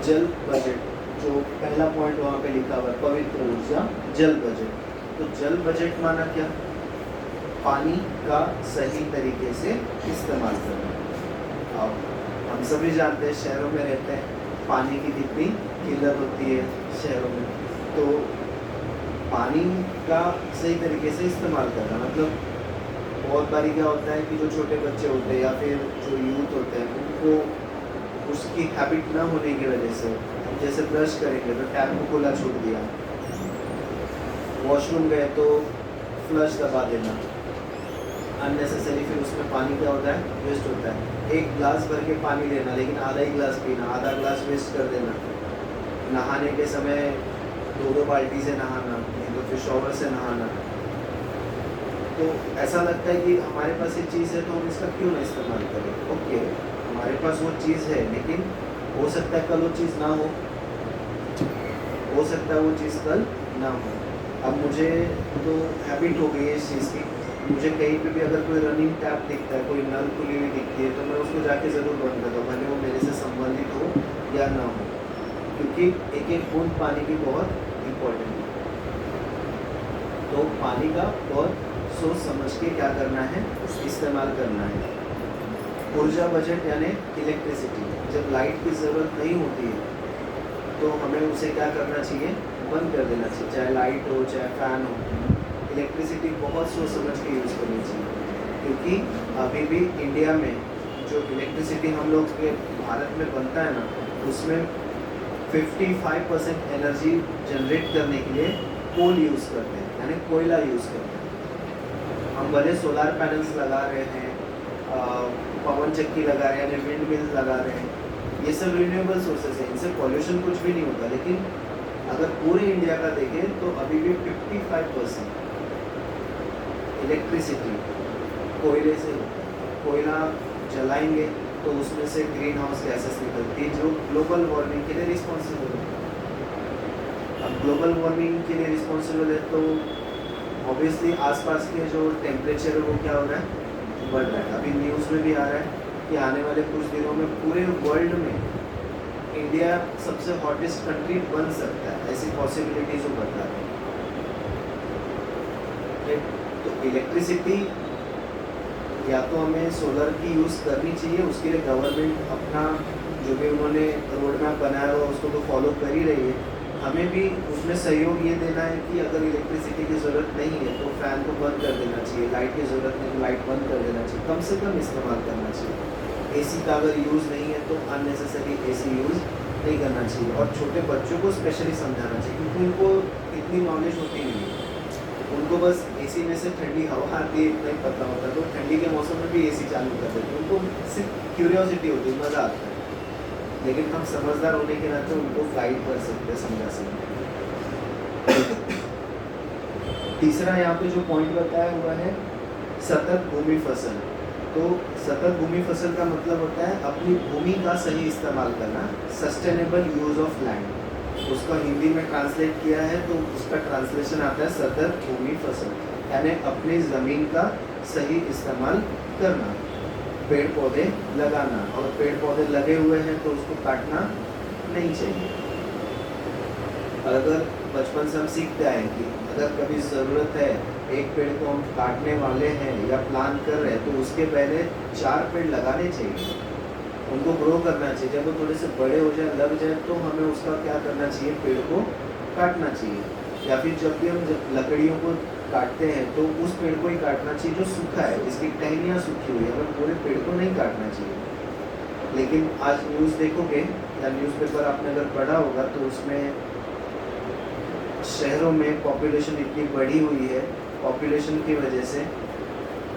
S1: जल बजट, जो पहला पॉइंट वहाँ पे लिखा हुआ है, पवित्र ऊर्जा जल बजट। तो जल बजट माना क्या? पानी का सही तरीके से इस्तेमाल करना। अब हम सभी जानते हैं, शहरों में रहते हैं, पानी की कितनी किल्लत होती है शहरों में। तो पानी का सही तरीके से इस्तेमाल करना मतलब, बहुत बारी क्या होता है कि जो छोटे बच्चे होते हैं या फिर जो यूथ होते हैं, उनको उसकी हैबिट ना होने की वजह से, जैसे ब्रश करेंगे तो टैप को खुला छोड़ दिया, वॉशरूम गए तो फ्लश दबा देना अननेसेसरी, फिर उसमें पानी क्या होता है? वेस्ट होता है। एक ग्लास भर के पानी लेना लेकिन आधा ही ग्लास पीना, आधा ग्लास वेस्ट कर देना। नहाने के समय 2-2 बाल्टी से नहाना, नहीं तो फिर शॉवर से नहाना। तो ऐसा लगता है कि हमारे पास ये चीज़ है तो हम इसका क्यों ना इस्तेमाल करें। ओके, हमारे पास वो चीज़ है, लेकिन हो सकता है कल वो चीज़ ना हो सकता है वो चीज़ कल ना हो। अब मुझे तो हैबिट हो गई है इस चीज़ की, मुझे कहीं पे भी अगर कोई रनिंग टैप दिखता है, कोई नल खुली हुई दिखती है, तो मैं उसको जाके ज़रूर बंद करता हूँ, भले वो मेरे से संबंधित हो या ना हो, क्योंकि एक एक बूंद पानी की बहुत इम्पोर्टेंट है। तो पानी का बहुत सोच समझ के क्या करना है, इस्तेमाल करना है। ऊर्जा बजट यानी इलेक्ट्रिसिटी, जब लाइट की ज़रूरत नहीं होती है तो हमें उसे क्या करना चाहिए? बंद कर देना चाहिए, चाहे लाइट हो चाहे फ़ैन हो। इलेक्ट्रिसिटी बहुत सोच समझ के यूज़ करनी चाहिए, क्योंकि अभी भी इंडिया में जो इलेक्ट्रिसिटी हम लोग के भारत में बनता है ना, उसमें 55% एनर्जी जनरेट करने के लिए कोल यूज़ करते हैं, यानी कोयला यूज़ करते हैं। हम भले सोलार पैनल्स लगा रहे हैं, पवन चक्की लगा रहे हैं, यानी विंड मिल्स लगा रहे हैं, ये सब रिन्यूएबल सोर्सेज हैं, इनसे पॉल्यूशन कुछ भी नहीं होता। लेकिन अगर पूरे इंडिया का देखें तो अभी भी 55% इलेक्ट्रिसिटी कोयले से होता है। कोयला जलाएंगे तो उसमें से ग्रीन हाउस गैसेस निकलती है जो ग्लोबल वार्मिंग के लिए रिस्पॉन्सिबल है। अब ग्लोबल वार्मिंग के लिए रिस्पॉन्सिबल है तो ऑब्वियसली आसपास के जो टेम्परेचर है वो क्या हो रहा है? बढ़ रहा है। अभी न्यूज़ में भी आ रहा है कि आने वाले कुछ दिनों में पूरे वर्ल्ड में इंडिया सबसे हॉटेस्ट कंट्री बन सकता है, ऐसी पॉसिबिलिटीज वो बता रहे हैं। तो इलेक्ट्रिसिटी या तो हमें सोलर की यूज़ करनी चाहिए, उसके लिए गवर्नमेंट अपना जो अभी उन्होंने रोड मैप बनाया हुआ उसको तो फॉलो कर ही रही है, हमें भी उसमें सहयोग ये देना है कि अगर इलेक्ट्रिसिटी की ज़रूरत नहीं है तो फ़ैन को बंद कर देना चाहिए, लाइट की ज़रूरत नहीं तो लाइट बंद कर देना चाहिए, कम से कम इस्तेमाल करना चाहिए। एसी का अगर यूज़ नहीं है तो अननेसेसरी एसी यूज़ नहीं करना चाहिए। और छोटे बच्चों को स्पेशली समझाना चाहिए क्योंकि उनको इतनी नॉलेज होती नहीं है, उनको बस एसी में से ठंडी हवा आती है इतना ही पता होता है, तो ठंडी के मौसम में भी एसी चालू कर देते हैं, उनको सिर्फ क्यूरियोसिटी होती है, मज़ा आता है। लेकिन हम समझदार होने के नाते उनको गाइड कर सकते हैं, समझा सकते हैं। तीसरा यहाँ पे जो पॉइंट बताया हुआ है सतत भूमि फसल। तो सतत भूमि फसल का मतलब होता है अपनी भूमि का सही इस्तेमाल करना, सस्टेनेबल यूज ऑफ लैंड। उसका हिंदी में ट्रांसलेट किया है तो उसका ट्रांसलेशन आता है सतत भूमि फसल, यानी अपनी ज़मीन का सही इस्तेमाल करना, पेड़ पौधे लगाना, और पेड़ पौधे लगे हुए हैं तो उसको काटना नहीं चाहिए। और अगर बचपन से हम सीखते आए कि अगर कभी ज़रूरत है एक पेड़ को हम काटने वाले हैं या प्लान कर रहे हैं तो उसके पहले 4 पेड़ लगाने चाहिए, उनको ग्रो करना चाहिए। जब वो थोड़े से बड़े हो जाए, लग जाए, तो हमें उसका क्या करना चाहिए, पेड़ को काटना चाहिए। या फिर जब भी हम लकड़ियों को काटते हैं तो उस पेड़ को ही काटना चाहिए जो सूखा है, जिसकी टहनियाँ सूखी हुई है, हमें पूरे पेड़ को नहीं काटना चाहिए। लेकिन आज न्यूज़ देखोगे या न्यूज़पेपर आपने अगर पढ़ा होगा तो उसमें शहरों में पॉपुलेशन इतनी बढ़ी हुई है, पॉपुलेशन की वजह से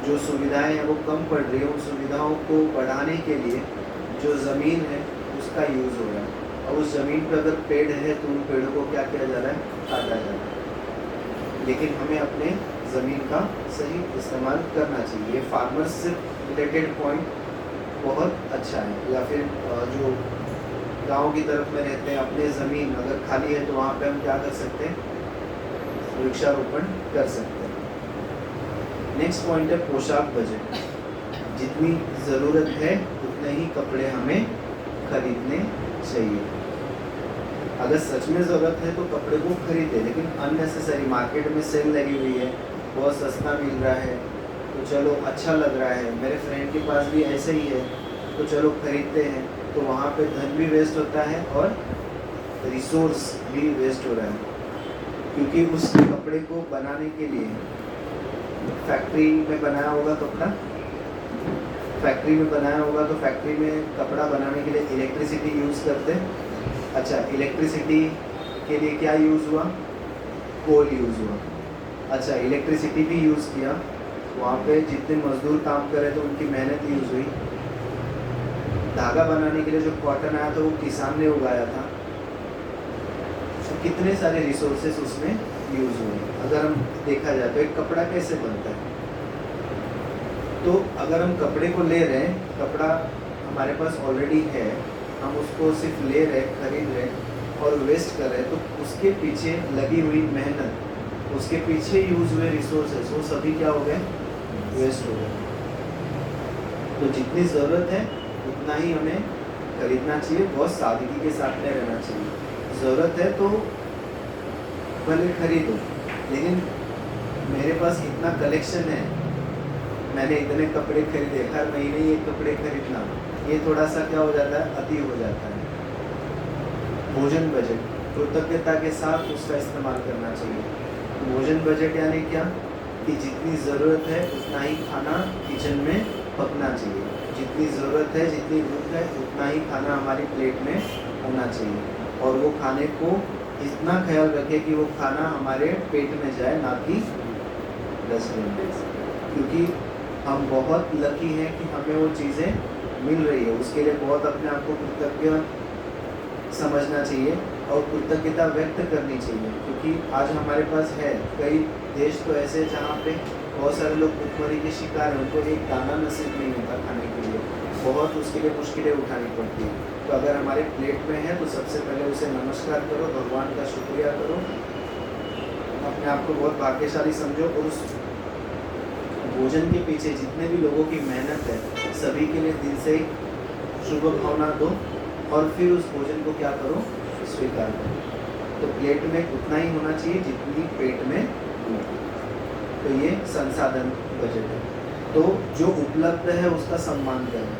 S1: जो सुविधाएं हैं वो कम पड़ रही है, उन सुविधाओं को बढ़ाने के लिए जो ज़मीन है उसका यूज़ हो रहा है, और उस ज़मीन पर अगर पेड़ है तो उन पेड़ों को क्या किया जा रहा है, काटा जा रहा है। लेकिन हमें अपने ज़मीन का सही इस्तेमाल करना चाहिए। ये फार्मर्स से रिलेटेड पॉइंट बहुत अच्छा है। या फिर जो गांव की तरफ में रहते हैं, अपने ज़मीन अगर खाली है तो वहाँ पे हम क्या कर सकते हैं, वृक्षारोपण कर सकते हैं। नेक्स्ट पॉइंट है पोशाक बजट। जितनी ज़रूरत है उतने ही कपड़े हमें खरीदने चाहिए। अगर सच में ज़रूरत है तो कपड़े को खरीदे, लेकिन अननेसेसरी मार्केट में सेल लगी हुई है, बहुत सस्ता मिल रहा है तो चलो अच्छा लग रहा है, मेरे फ्रेंड के पास भी ऐसे ही है तो चलो खरीदते हैं, तो वहाँ पे धन भी वेस्ट होता है और रिसोर्स भी वेस्ट हो रहा है। क्योंकि उस कपड़े को बनाने के लिए फैक्ट्री में बनाया होगा कपड़ा, फैक्ट्री में बनाया होगा तो फैक्ट्री में कपड़ा बनाने के लिए इलेक्ट्रिसिटी यूज़ करते हैं। अच्छा, इलेक्ट्रिसिटी के लिए क्या यूज़ हुआ, कोल यूज़ हुआ। अच्छा, इलेक्ट्रिसिटी भी यूज़ किया, वहाँ पे जितने मजदूर काम कर रहे थे उनकी मेहनत यूज़ हुई। धागा बनाने के लिए जो कॉटन आया था वो किसान ने उगाया था, तो कितने सारे रिसोर्सेस उसमें यूज़ हुए। अगर हम देखा जाए तो एक कपड़ा कैसे बनता है, तो अगर हम कपड़े को ले रहे हैं, कपड़ा हमारे पास ऑलरेडी है, हम उसको सिर्फ ले रहे, खरीद रहे और वेस्ट कर रहे हैं, तो उसके पीछे लगी हुई मेहनत, उसके पीछे यूज़ हुए रिसोर्सेस, वो सभी क्या हो गए, वेस्ट हो गए। तो जितनी ज़रूरत है उतना ही हमें खरीदना चाहिए, बहुत सादगी के साथ में रहना चाहिए। ज़रूरत है तो भले खरीदो, लेकिन मेरे पास इतना कलेक्शन है, मैंने इतने कपड़े खरीदे, हर महीने ये कपड़े खरीदना, ये थोड़ा सा क्या हो जाता है, अति हो जाता है। भोजन बजट, कृतज्ञता के साथ उसका इस्तेमाल करना चाहिए। भोजन बजट यानी क्या, कि जितनी ज़रूरत है उतना ही खाना किचन में पकना चाहिए, जितनी ज़रूरत है, जितनी भूख है उतना ही खाना हमारी प्लेट में होना चाहिए, और वो खाने को इतना ख्याल रखें कि वो खाना हमारे पेट में जाए, ना कि डस्टबिन में। क्योंकि हम बहुत लकी हैं कि हमें वो चीज़ें मिल रही है, उसके लिए बहुत अपने आप को कृतज्ञ समझना चाहिए और कृतज्ञता व्यक्त करनी चाहिए। क्योंकि आज हमारे पास है, कई देश तो ऐसे जहाँ पे बहुत सारे लोग भूखमरी के शिकार हैं, उनको एक दाना नसीब नहीं होता खाने के लिए, बहुत उसके लिए मुश्किलें उठानी पड़ती हैं। तो अगर हमारे प्लेट में है तो सबसे पहले उसे नमस्कार करो, भगवान का शुक्रिया करो, अपने आप को बहुत भाग्यशाली समझो, और उस भोजन के पीछे जितने भी लोगों की मेहनत है सभी के लिए दिल से शुभ भावना दो, और फिर उस भोजन को क्या करो, स्वीकार करो। तो प्लेट में उतना ही होना चाहिए जितनी पेट में हो। तो ये संसाधन बजट है। तो जो उपलब्ध है उसका सम्मान करें,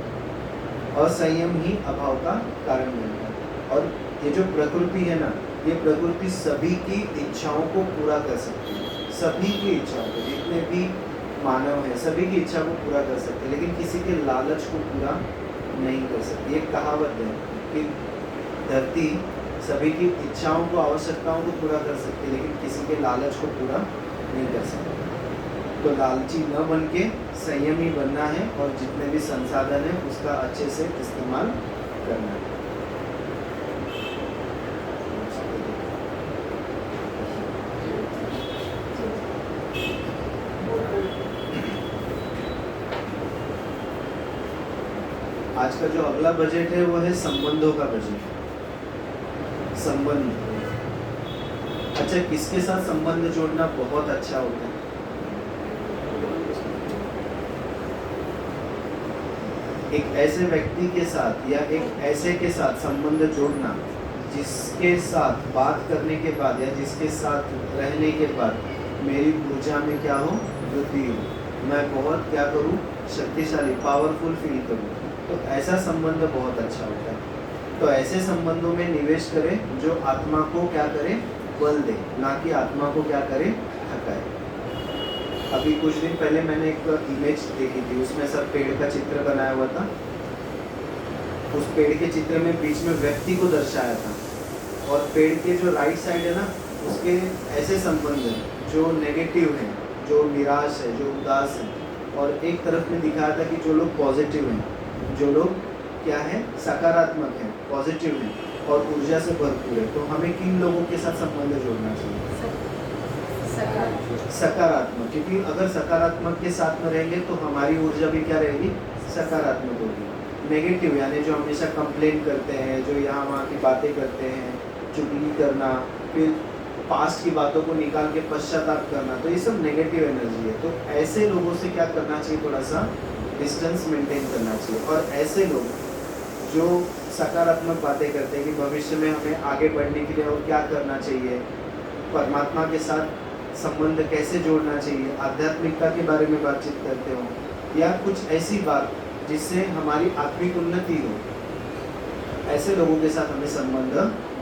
S1: असंयम ही अभाव का कारण बनता है। और ये जो प्रकृति है ना, ये प्रकृति सभी की इच्छाओं को पूरा कर सकती है, सभी की इच्छाओं को, जितने भी मानव हैं सभी की इच्छा को पूरा कर सकती है, लेकिन किसी के लालच को पूरा नहीं कर सकती। एक कहावत है कि धरती सभी की इच्छाओं को, आवश्यकताओं को पूरा कर सकती है, लेकिन किसी के लालच को पूरा नहीं कर सकती। तो लालची न बन के संयमी बनना है और जितने भी संसाधन है उसका अच्छे से इस्तेमाल करना है। आज का जो अगला बजट है वो है संबंधों का बजट। संबंध, अच्छा किसके साथ संबंध जोड़ना बहुत अच्छा होता है? एक ऐसे व्यक्ति के साथ या एक ऐसे के साथ संबंध जोड़ना जिसके साथ बात करने के बाद या जिसके साथ रहने के बाद मेरी ऊर्जा में क्या हो, वृद्धि हो, मैं बहुत क्या करूं, शक्तिशाली, पावरफुल फील करूं, तो ऐसा संबंध बहुत अच्छा होता है। तो ऐसे संबंधों में निवेश करें जो आत्मा को क्या करे, बल दे, ना कि आत्मा को क्या करे, थकाए। अभी कुछ दिन पहले मैंने एक इमेज देखी थी, उसमें सब पेड़ का चित्र बनाया हुआ था। उस पेड़ के चित्र में बीच में व्यक्ति को दर्शाया था, और पेड़ के जो राइट साइड है ना, उसके ऐसे संबंध हैं जो नेगेटिव हैं, जो निराश है, जो उदास है, और एक तरफ में दिखाया था कि जो लोग पॉजिटिव हैं, जो लोग क्या है, सकारात्मक हैं, पॉजिटिव हैं और ऊर्जा से भरपूर है। तो हमें किन लोगों के साथ संबंध जोड़ना चाहिए? सकारात्मक, क्योंकि अगर सकारात्मक के साथ में रहेंगे तो हमारी ऊर्जा भी क्या रहेगी, सकारात्मक होगी। नेगेटिव यानी जो हमेशा कंप्लेन करते हैं, जो यहाँ वहाँ की बातें करते हैं, चुगली करना, फिर पास्ट की बातों को निकाल के पश्चाताप करना, तो ये सब नेगेटिव एनर्जी है। तो ऐसे लोगों से क्या करना चाहिए, थोड़ा सा डिस्टेंस मेंटेन करना चाहिए। और ऐसे लोग जो सकारात्मक बातें करते हैं कि भविष्य में हमें आगे बढ़ने के लिए और क्या करना चाहिए, परमात्मा के साथ संबंध कैसे जोड़ना चाहिए, आध्यात्मिकता के बारे में बातचीत करते हो, या कुछ ऐसी बात जिससे हमारी आत्मिक उन्नति हो, ऐसे लोगों के साथ हमें संबंध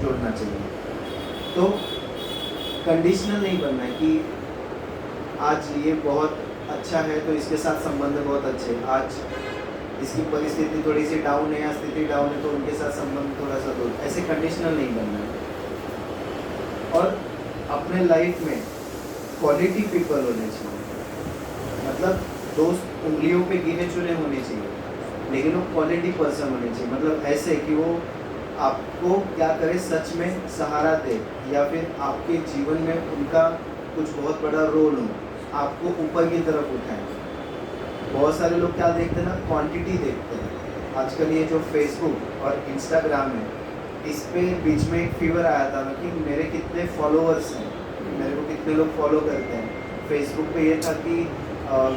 S1: जोड़ना चाहिए। तो कंडीशनल नहीं बनना है कि आज ये बहुत अच्छा है तो इसके साथ संबंध बहुत अच्छे, आज इसकी परिस्थिति थोड़ी सी डाउन है या स्थिति डाउन है तो उनके साथ संबंध थोड़ा सा दूर, ऐसे कंडीशनल नहीं बनना है। और अपने लाइफ में क्वालिटी पीपल होने चाहिए, मतलब दोस्त उंगलियों पे गिने चुने होने चाहिए, लेकिन वो क्वालिटी पर्सन होने चाहिए। मतलब ऐसे कि वो आपको क्या करे, सच में सहारा दे, या फिर आपके जीवन में उनका कुछ बहुत बड़ा रोल हो, आपको ऊपर की तरफ उठाए। बहुत सारे लोग क्या देखते हैं ना, क्वांटिटी देखते हैं। आजकल ये जो फेसबुक और इंस्टाग्राम है, इस पे बीच में एक फीवर आया था कि मेरे कितने फॉलोअर्स हैं, मेरे को कितने लोग फॉलो करते हैं। फेसबुक पे ये था कि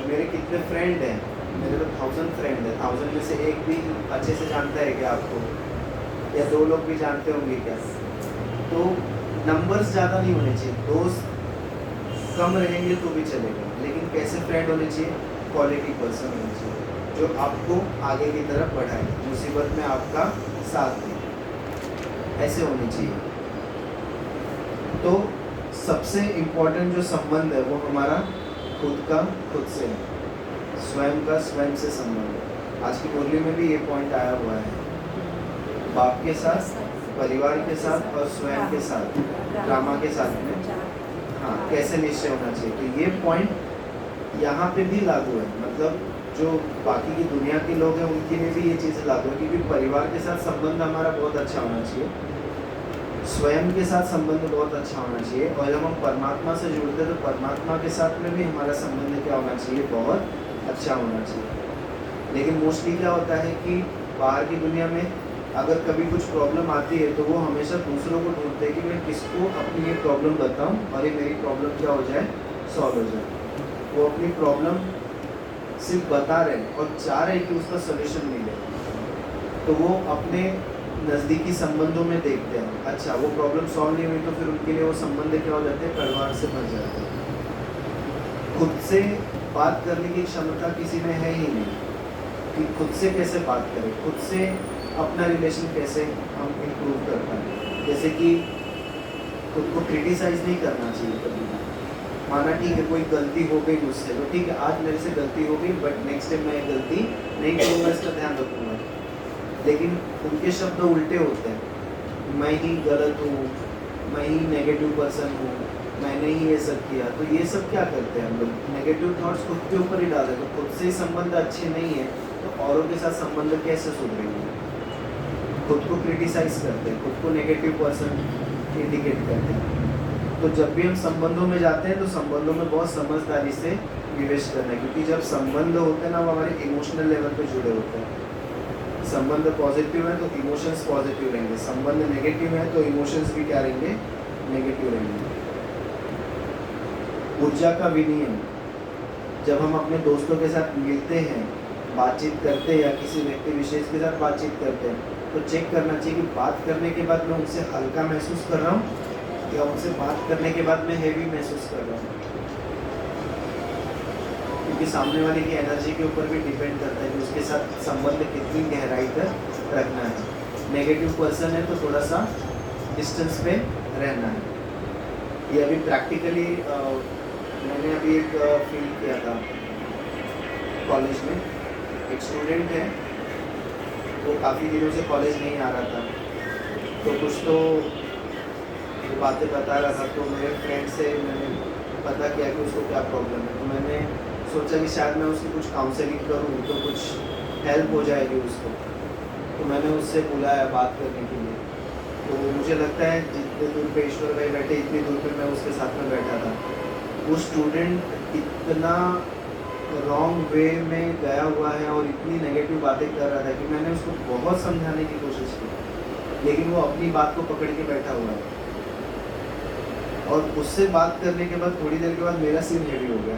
S1: मेरे कितने फ्रेंड हैं, मेरे तो 1000 फ्रेंड है, 1000 में से एक भी अच्छे से जानता है क्या आपको, या 2 लोग भी जानते होंगे क्या। तो नंबर्स ज़्यादा नहीं होने चाहिए, दोस्त कम रहेंगे तो भी चलेगा, लेकिन कैसे फ्रेंड होने चाहिए, क्वालिटी पर्सन होने चाहिए जो आपको आगे की तरफ बढ़ाए, मुसीबत में आपका साथ दे, ऐसे होने चाहिए। तो सबसे इम्पोर्टेंट जो संबंध है वो हमारा खुद का खुद से है, स्वयं का स्वयं से संबंध है। आज की मुरली में भी ये पॉइंट आया हुआ है, बाप के साथ, परिवार के साथ और स्वयं के साथ, ड्रामा के साथ में हाँ कैसे निश्चय होना चाहिए। तो ये पॉइंट यहाँ पे भी लागू है, मतलब जो बाकी की दुनिया के लोग हैं उनके लिए भी ये चीज़ लागू है, क्योंकि परिवार के साथ संबंध हमारा बहुत अच्छा होना चाहिए, स्वयं के साथ संबंध बहुत अच्छा होना चाहिए, और जब हम परमात्मा से जुड़ते हैं तो परमात्मा के साथ में भी हमारा संबंध क्या होना चाहिए, बहुत अच्छा होना चाहिए। लेकिन मोस्टली क्या होता है कि बाहर की दुनिया में अगर कभी कुछ प्रॉब्लम आती है तो वो हमेशा दूसरों को ढूंढते हैं कि मैं किसको अपनी ये प्रॉब्लम बताऊं और ये मेरी प्रॉब्लम क्या हो जाए, सॉल्व हो जाए। वो अपनी प्रॉब्लम सिर्फ बता रहे हैं और चाह रहे हैं कि उसका सोल्यूशन मिले, तो वो अपने नज़दीकी संबंधों में देखते हैं, अच्छा वो प्रॉब्लम सॉल्व नहीं हुई तो फिर उनके लिए वो संबंध क्या हो जाते हैं, कड़वाहट से भर जाते हैं। खुद से बात करने की क्षमता किसी में है ही नहीं, कि खुद से कैसे बात करें, खुद से अपना रिलेशन कैसे हम इम्प्रूव कर पाएँ। जैसे कि खुद को क्रिटिसाइज़ नहीं करना चाहिए कभी भी। माना ठीक है कोई गलती हो गई मुझसे, तो ठीक है आज मेरे से गलती हो गई, बट नेक्स्ट टाइम मैं ये गलती नहीं करूँगा, इसका ध्यान रखूँगा। लेकिन उनके शब्द उल्टे होते हैं, मैं ही गलत हूँ, मैं ही नेगेटिव पर्सन हूँ, मैंने ही ये सब किया। तो ये सब क्या करते हैं हम लोग, नेगेटिव थॉट्स खुद के ऊपर ही डाल देते। तो खुद से ही संबंध अच्छे नहीं है तो औरों के साथ संबंध कैसे सुधरेंगे। खुद को क्रिटिसाइज करते हैं, खुद को नेगेटिव पर्सन इंडिकेट करते हैं। तो जब भी हम संबंधों में जाते हैं तो संबंधों में बहुत समझदारी से निवेश करना है, क्योंकि जब संबंध होते हैं ना वो हमारे इमोशनल लेवल पे जुड़े होते हैं। संबंध पॉजिटिव है तो इमोशंस पॉजिटिव रहेंगे, संबंध नेगेटिव है तो इमोशंस भी क्या रहेंगे, नेगेटिव रहेंगे। ऊर्जा का विनियम, जब हम अपने दोस्तों के साथ मिलते हैं, बातचीत करते हैं या किसी व्यक्ति विशेष के साथ बातचीत करते हैं, तो चेक करना चाहिए कि बात करने के बाद मैं उनसे हल्का महसूस कर रहा हूँ या उनसे बात करने के बाद मैं हेवी महसूस कर रहा हूँ। क्योंकि सामने वाले की एनर्जी के ऊपर भी डिपेंड करता है कि उसके साथ संबंध कितनी गहराई तक रखना है। नेगेटिव पर्सन है तो थोड़ा सा डिस्टेंस पे रहना है। ये अभी प्रैक्टिकली मैंने अभी एक फील किया था कॉलेज में। एक स्टूडेंट है, वो काफ़ी दिनों से कॉलेज नहीं आ रहा था, तो कुछ तो बातें बता रहा था। तो मेरे फ्रेंड से मैंने पता किया कि उसको क्या प्रॉब्लम है। तो मैंने सोचा कि शायद मैं उसकी कुछ काउंसलिंग करूँ तो कुछ हेल्प हो जाएगी उसको। तो मैंने उससे बुलाया बात करने के लिए। तो मुझे लगता है जितने दूर पे ईश्वर भाई बैठे, इतनी दूर पे मैं उसके साथ में बैठा था। वो स्टूडेंट इतना रॉन्ग वे में गया हुआ है और इतनी नेगेटिव बातें कर रहा था कि मैंने उसको बहुत समझाने की कोशिश की, लेकिन वो अपनी बात को पकड़ के बैठा हुआ है। और उससे बात करने के बाद थोड़ी देर के बाद मेरा सिर हेवी हो गया।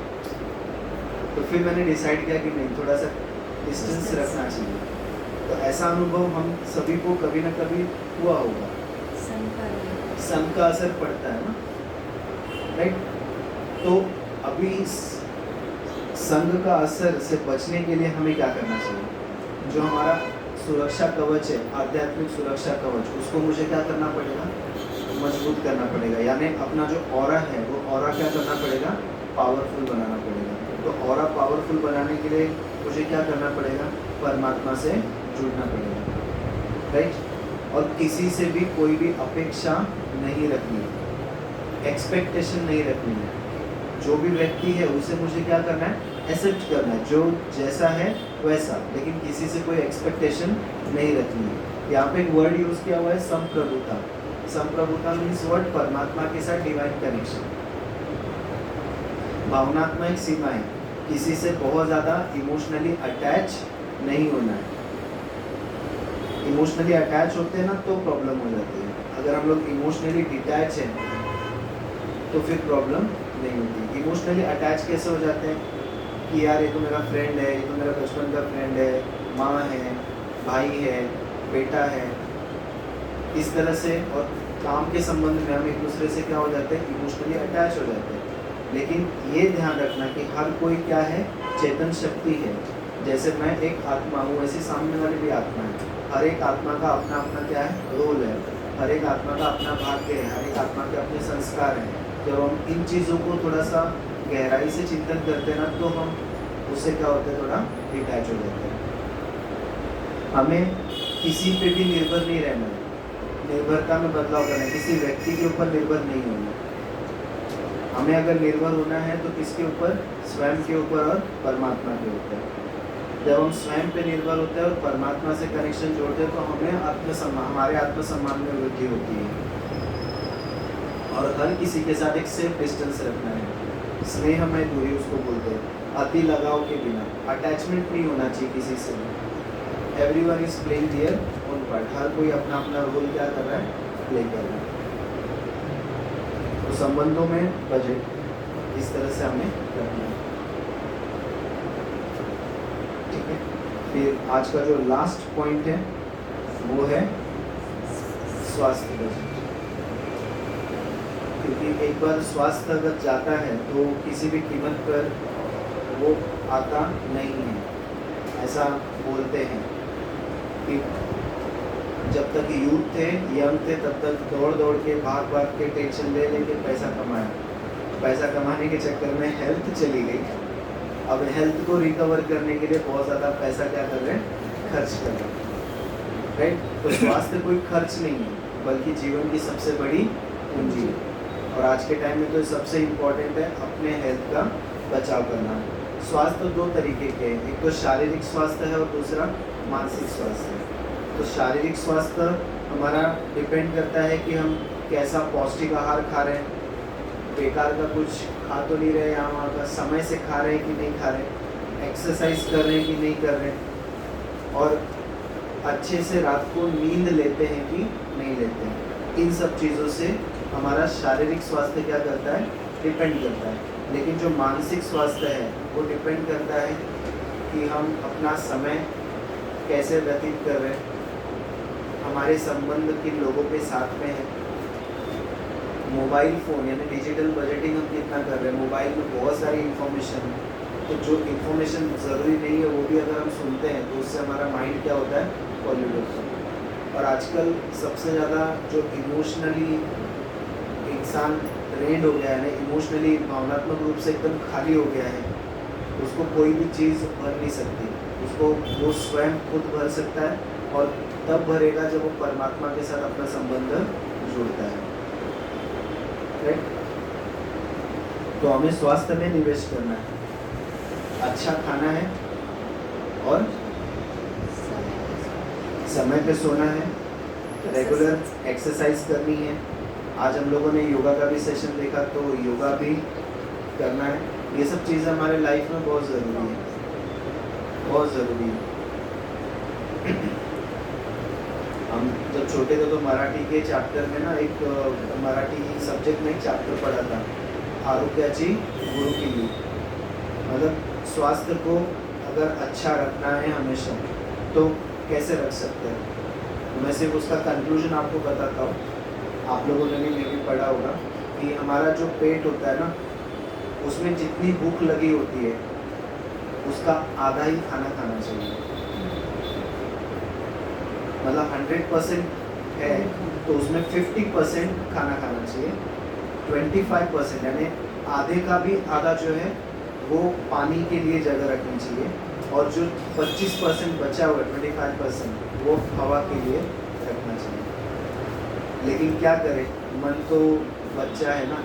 S1: तो फिर मैंने डिसाइड किया कि नहीं, थोड़ा सा डिस्टेंस रखना चाहिए। तो ऐसा अनुभव हम सभी को कभी ना कभी हुआ होगा। सन का असर पड़ता है ना, राइट। तो अभी संग का असर से बचने के लिए हमें क्या करना चाहिए। जो हमारा सुरक्षा कवच है, आध्यात्मिक सुरक्षा कवच, उसको मुझे क्या करना पड़ेगा, मजबूत करना पड़ेगा। यानी अपना जो ऑरा है वो ऑरा क्या करना पड़ेगा, पावरफुल बनाना पड़ेगा। तो ऑरा पावरफुल बनाने के लिए मुझे क्या करना पड़ेगा, परमात्मा से जुड़ना पड़ेगा, राइट। और किसी से भी कोई भी अपेक्षा नहीं रखनी है, एक्सपेक्टेशन नहीं रखनी है। जो भी व्यक्ति है उसे मुझे क्या करना है, एक्सेप्ट करना है, जो जैसा है वैसा, लेकिन किसी से कोई एक्सपेक्टेशन नहीं रखनी है। यहाँ पे एक वर्ड यूज़ किया हुआ है, संप्रभुता। संप्रभुता मीन्स वर्ड परमात्मा के साथ डिवाइन कनेक्शन, भावनात्मक सीमाएं, किसी से बहुत ज़्यादा इमोशनली अटैच नहीं होना है। इमोशनली अटैच होते हैं ना तो प्रॉब्लम हो जाती है। अगर हम लोग इमोशनली डिटैच हैं तो फिर प्रॉब्लम नहीं होती। इमोशनली अटैच कैसे हो जाते हैं कि यार ये तो मेरा फ्रेंड है, ये तो मेरा बचपन का फ्रेंड है, माँ है, भाई है, बेटा है, इस तरह से। और काम के संबंध में हम एक दूसरे से क्या हो जाते हैं, इमोशनली अटैच हो जाते हैं। लेकिन ये ध्यान रखना कि हर कोई क्या है, चेतन शक्ति है। जैसे मैं एक आत्मा हूँ वैसे सामने वाली भी आत्मा है। हर एक आत्मा का अपना अपना क्या है, रोल है। हर एक आत्मा का अपना भाग्य है, हर एक आत्मा के अपने संस्कार हैं। जब हम इन चीज़ों को थोड़ा सा गहराई से चिंतन करते हैं ना तो हम उससे क्या होता है, थोड़ा डिटैच हो जाते हैं। हमें किसी पे भी निर्भर नहीं रहना है, निर्भरता में बदलाव करना है, किसी व्यक्ति के ऊपर निर्भर नहीं होना। हमें अगर निर्भर होना है तो किसके ऊपर, स्वयं के ऊपर और परमात्मा के ऊपर। जब हम स्वयं पे निर्भर होते हैं और परमात्मा से कनेक्शन जोड़ते हैं तो हमें आत्मसम्मान, हमारे आत्मसम्मान में वृद्धि होती है। और हर किसी के साथ एक सेफ डिस्टेंस रखना है। स्नेह में दूरी उसको बोलते हैं, अति लगाव के बिना। अटैचमेंट नहीं होना चाहिए किसी से। Everyone is playing their own part, हर कोई अपना अपना रोल क्या कर रहा है, प्ले कर रहा है। तो संबंधों में बजट इस तरह से हमें करना है, ठीक है। फिर आज का जो लास्ट पॉइंट है वो है स्वास्थ्य बजट। क्योंकि एक बार स्वास्थ्य अगर जाता है तो किसी भी कीमत पर वो आता नहीं है। ऐसा बोलते हैं कि जब तक यूथ थे, यंग थे, तब तक दौड़ दौड़ के भाग भाग के टेंशन ले लेके पैसा कमाया। पैसा कमाने के चक्कर में हेल्थ चली गई। अब हेल्थ को रिकवर करने के लिए बहुत ज़्यादा पैसा क्या कर रहे हैं, खर्च कर रहे हैं, राइट। तो स्वास्थ्य कोई खर्च नहीं है, बल्कि जीवन की सबसे बड़ी पूंजी है। और आज के टाइम में तो सबसे इम्पोर्टेंट है अपने हेल्थ का बचाव करना। स्वास्थ्य दो तरीके के हैं, एक तो शारीरिक स्वास्थ्य है और दूसरा मानसिक स्वास्थ्य है। तो शारीरिक स्वास्थ्य हमारा डिपेंड करता है कि हम कैसा पौष्टिक आहार खा रहे हैं, बेकार का कुछ खा तो नहीं रहे, यहाँ वहाँ का समय से खा रहे हैं कि नहीं खा रहे, एक्सरसाइज कर रहे हैं कि नहीं कर रहे, और अच्छे से रात को नींद लेते हैं कि नहीं लेते हैं। इन सब चीज़ों से हमारा शारीरिक स्वास्थ्य क्या करता है, डिपेंड करता है। लेकिन जो मानसिक स्वास्थ्य है वो डिपेंड करता है कि हम अपना समय कैसे व्यतीत कर रहे हैं, हमारे संबंध किन लोगों के साथ में है, मोबाइल फ़ोन यानी डिजिटल बजटिंग हम कितना कर रहे हैं। मोबाइल में बहुत सारी इन्फॉर्मेशन है, तो जो इन्फॉर्मेशन ज़रूरी नहीं है वो भी अगर हम सुनते हैं तो उससे हमारा माइंड क्या होता है, पॉल्यूट होता है। और आजकल सबसे ज़्यादा जो इमोशनली इंसान ड्रेन्ड हो गया है ना, इमोशनली भावनात्मक रूप से एकदम खाली हो गया है, उसको कोई भी चीज़ भर नहीं सकती, उसको वो स्वयं खुद भर सकता है, और तब भरेगा जब वो परमात्मा के साथ अपना संबंध जोड़ता है, राइट। तो हमें स्वास्थ्य में निवेश करना है, अच्छा खाना है और समय पे सोना है, रेगुलर एक्सरसाइज करनी है। आज हम लोगों ने योगा का भी सेशन देखा, तो योगा भी करना है। ये सब चीज़ें हमारे लाइफ में बहुत ज़रूरी है, बहुत ज़रूरी है। हम जब छोटे थे तो मराठी के चैप्टर में ना एक मराठी सब्जेक्ट में एक चैप्टर पढ़ा था, आरोग्याची गुरुकिल्ली। मतलब स्वास्थ्य को अगर अच्छा रखना है हमेशा तो कैसे रख सकते हैं। तो मैं सिर्फ उसका कंक्लूजन आपको बताता हूँ, आप लोगों ने भी पढ़ा होगा कि हमारा जो पेट होता है ना, उसमें जितनी भूख लगी होती है उसका आधा ही खाना खाना चाहिए। मतलब 100% है तो उसमें 50% खाना खाना चाहिए, 25% यानी आधे का भी आधा जो है वो पानी के लिए जगह रखनी चाहिए, और जो 25% बचा हुआ 25% वो हवा के लिए रखना चाहिए। लेकिन क्या करें, मन तो बच्चा है ना,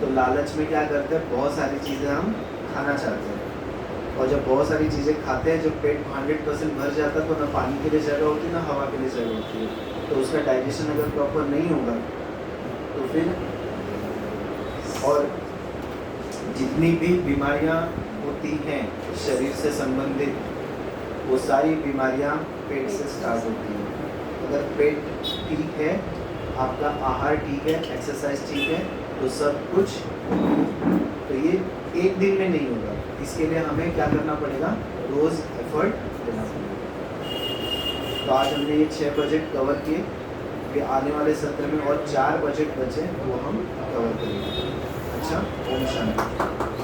S1: तो लालच में क्या करते हैं, बहुत सारी चीज़ें हम खाना चाहते हैं, और जब बहुत सारी चीज़ें खाते हैं, जब पेट 100% भर जाता है तो ना पानी के लिए जगह होती है ना हवा के लिए जगह होती है। तो उसका डाइजेशन अगर प्रॉपर नहीं होगा तो फिर, और जितनी भी बीमारियां होती हैं शरीर से संबंधित, वो सारी बीमारियां पेट से स्टार्ट होती हैं। अगर पेट ठीक है, आपका आहार ठीक है, एक्सरसाइज ठीक है, तो सब कुछ, तो ये एक दिन में नहीं होगा। इसके लिए हमें क्या करना पड़ेगा, रोज़ एफर्ट देना पड़ेगा। तो आज हमने ये 6 बजट कवर किए, कि आने वाले सत्र में और 4 बजट बचे वो हम कवर करेंगे। अच्छा, ओम शांति।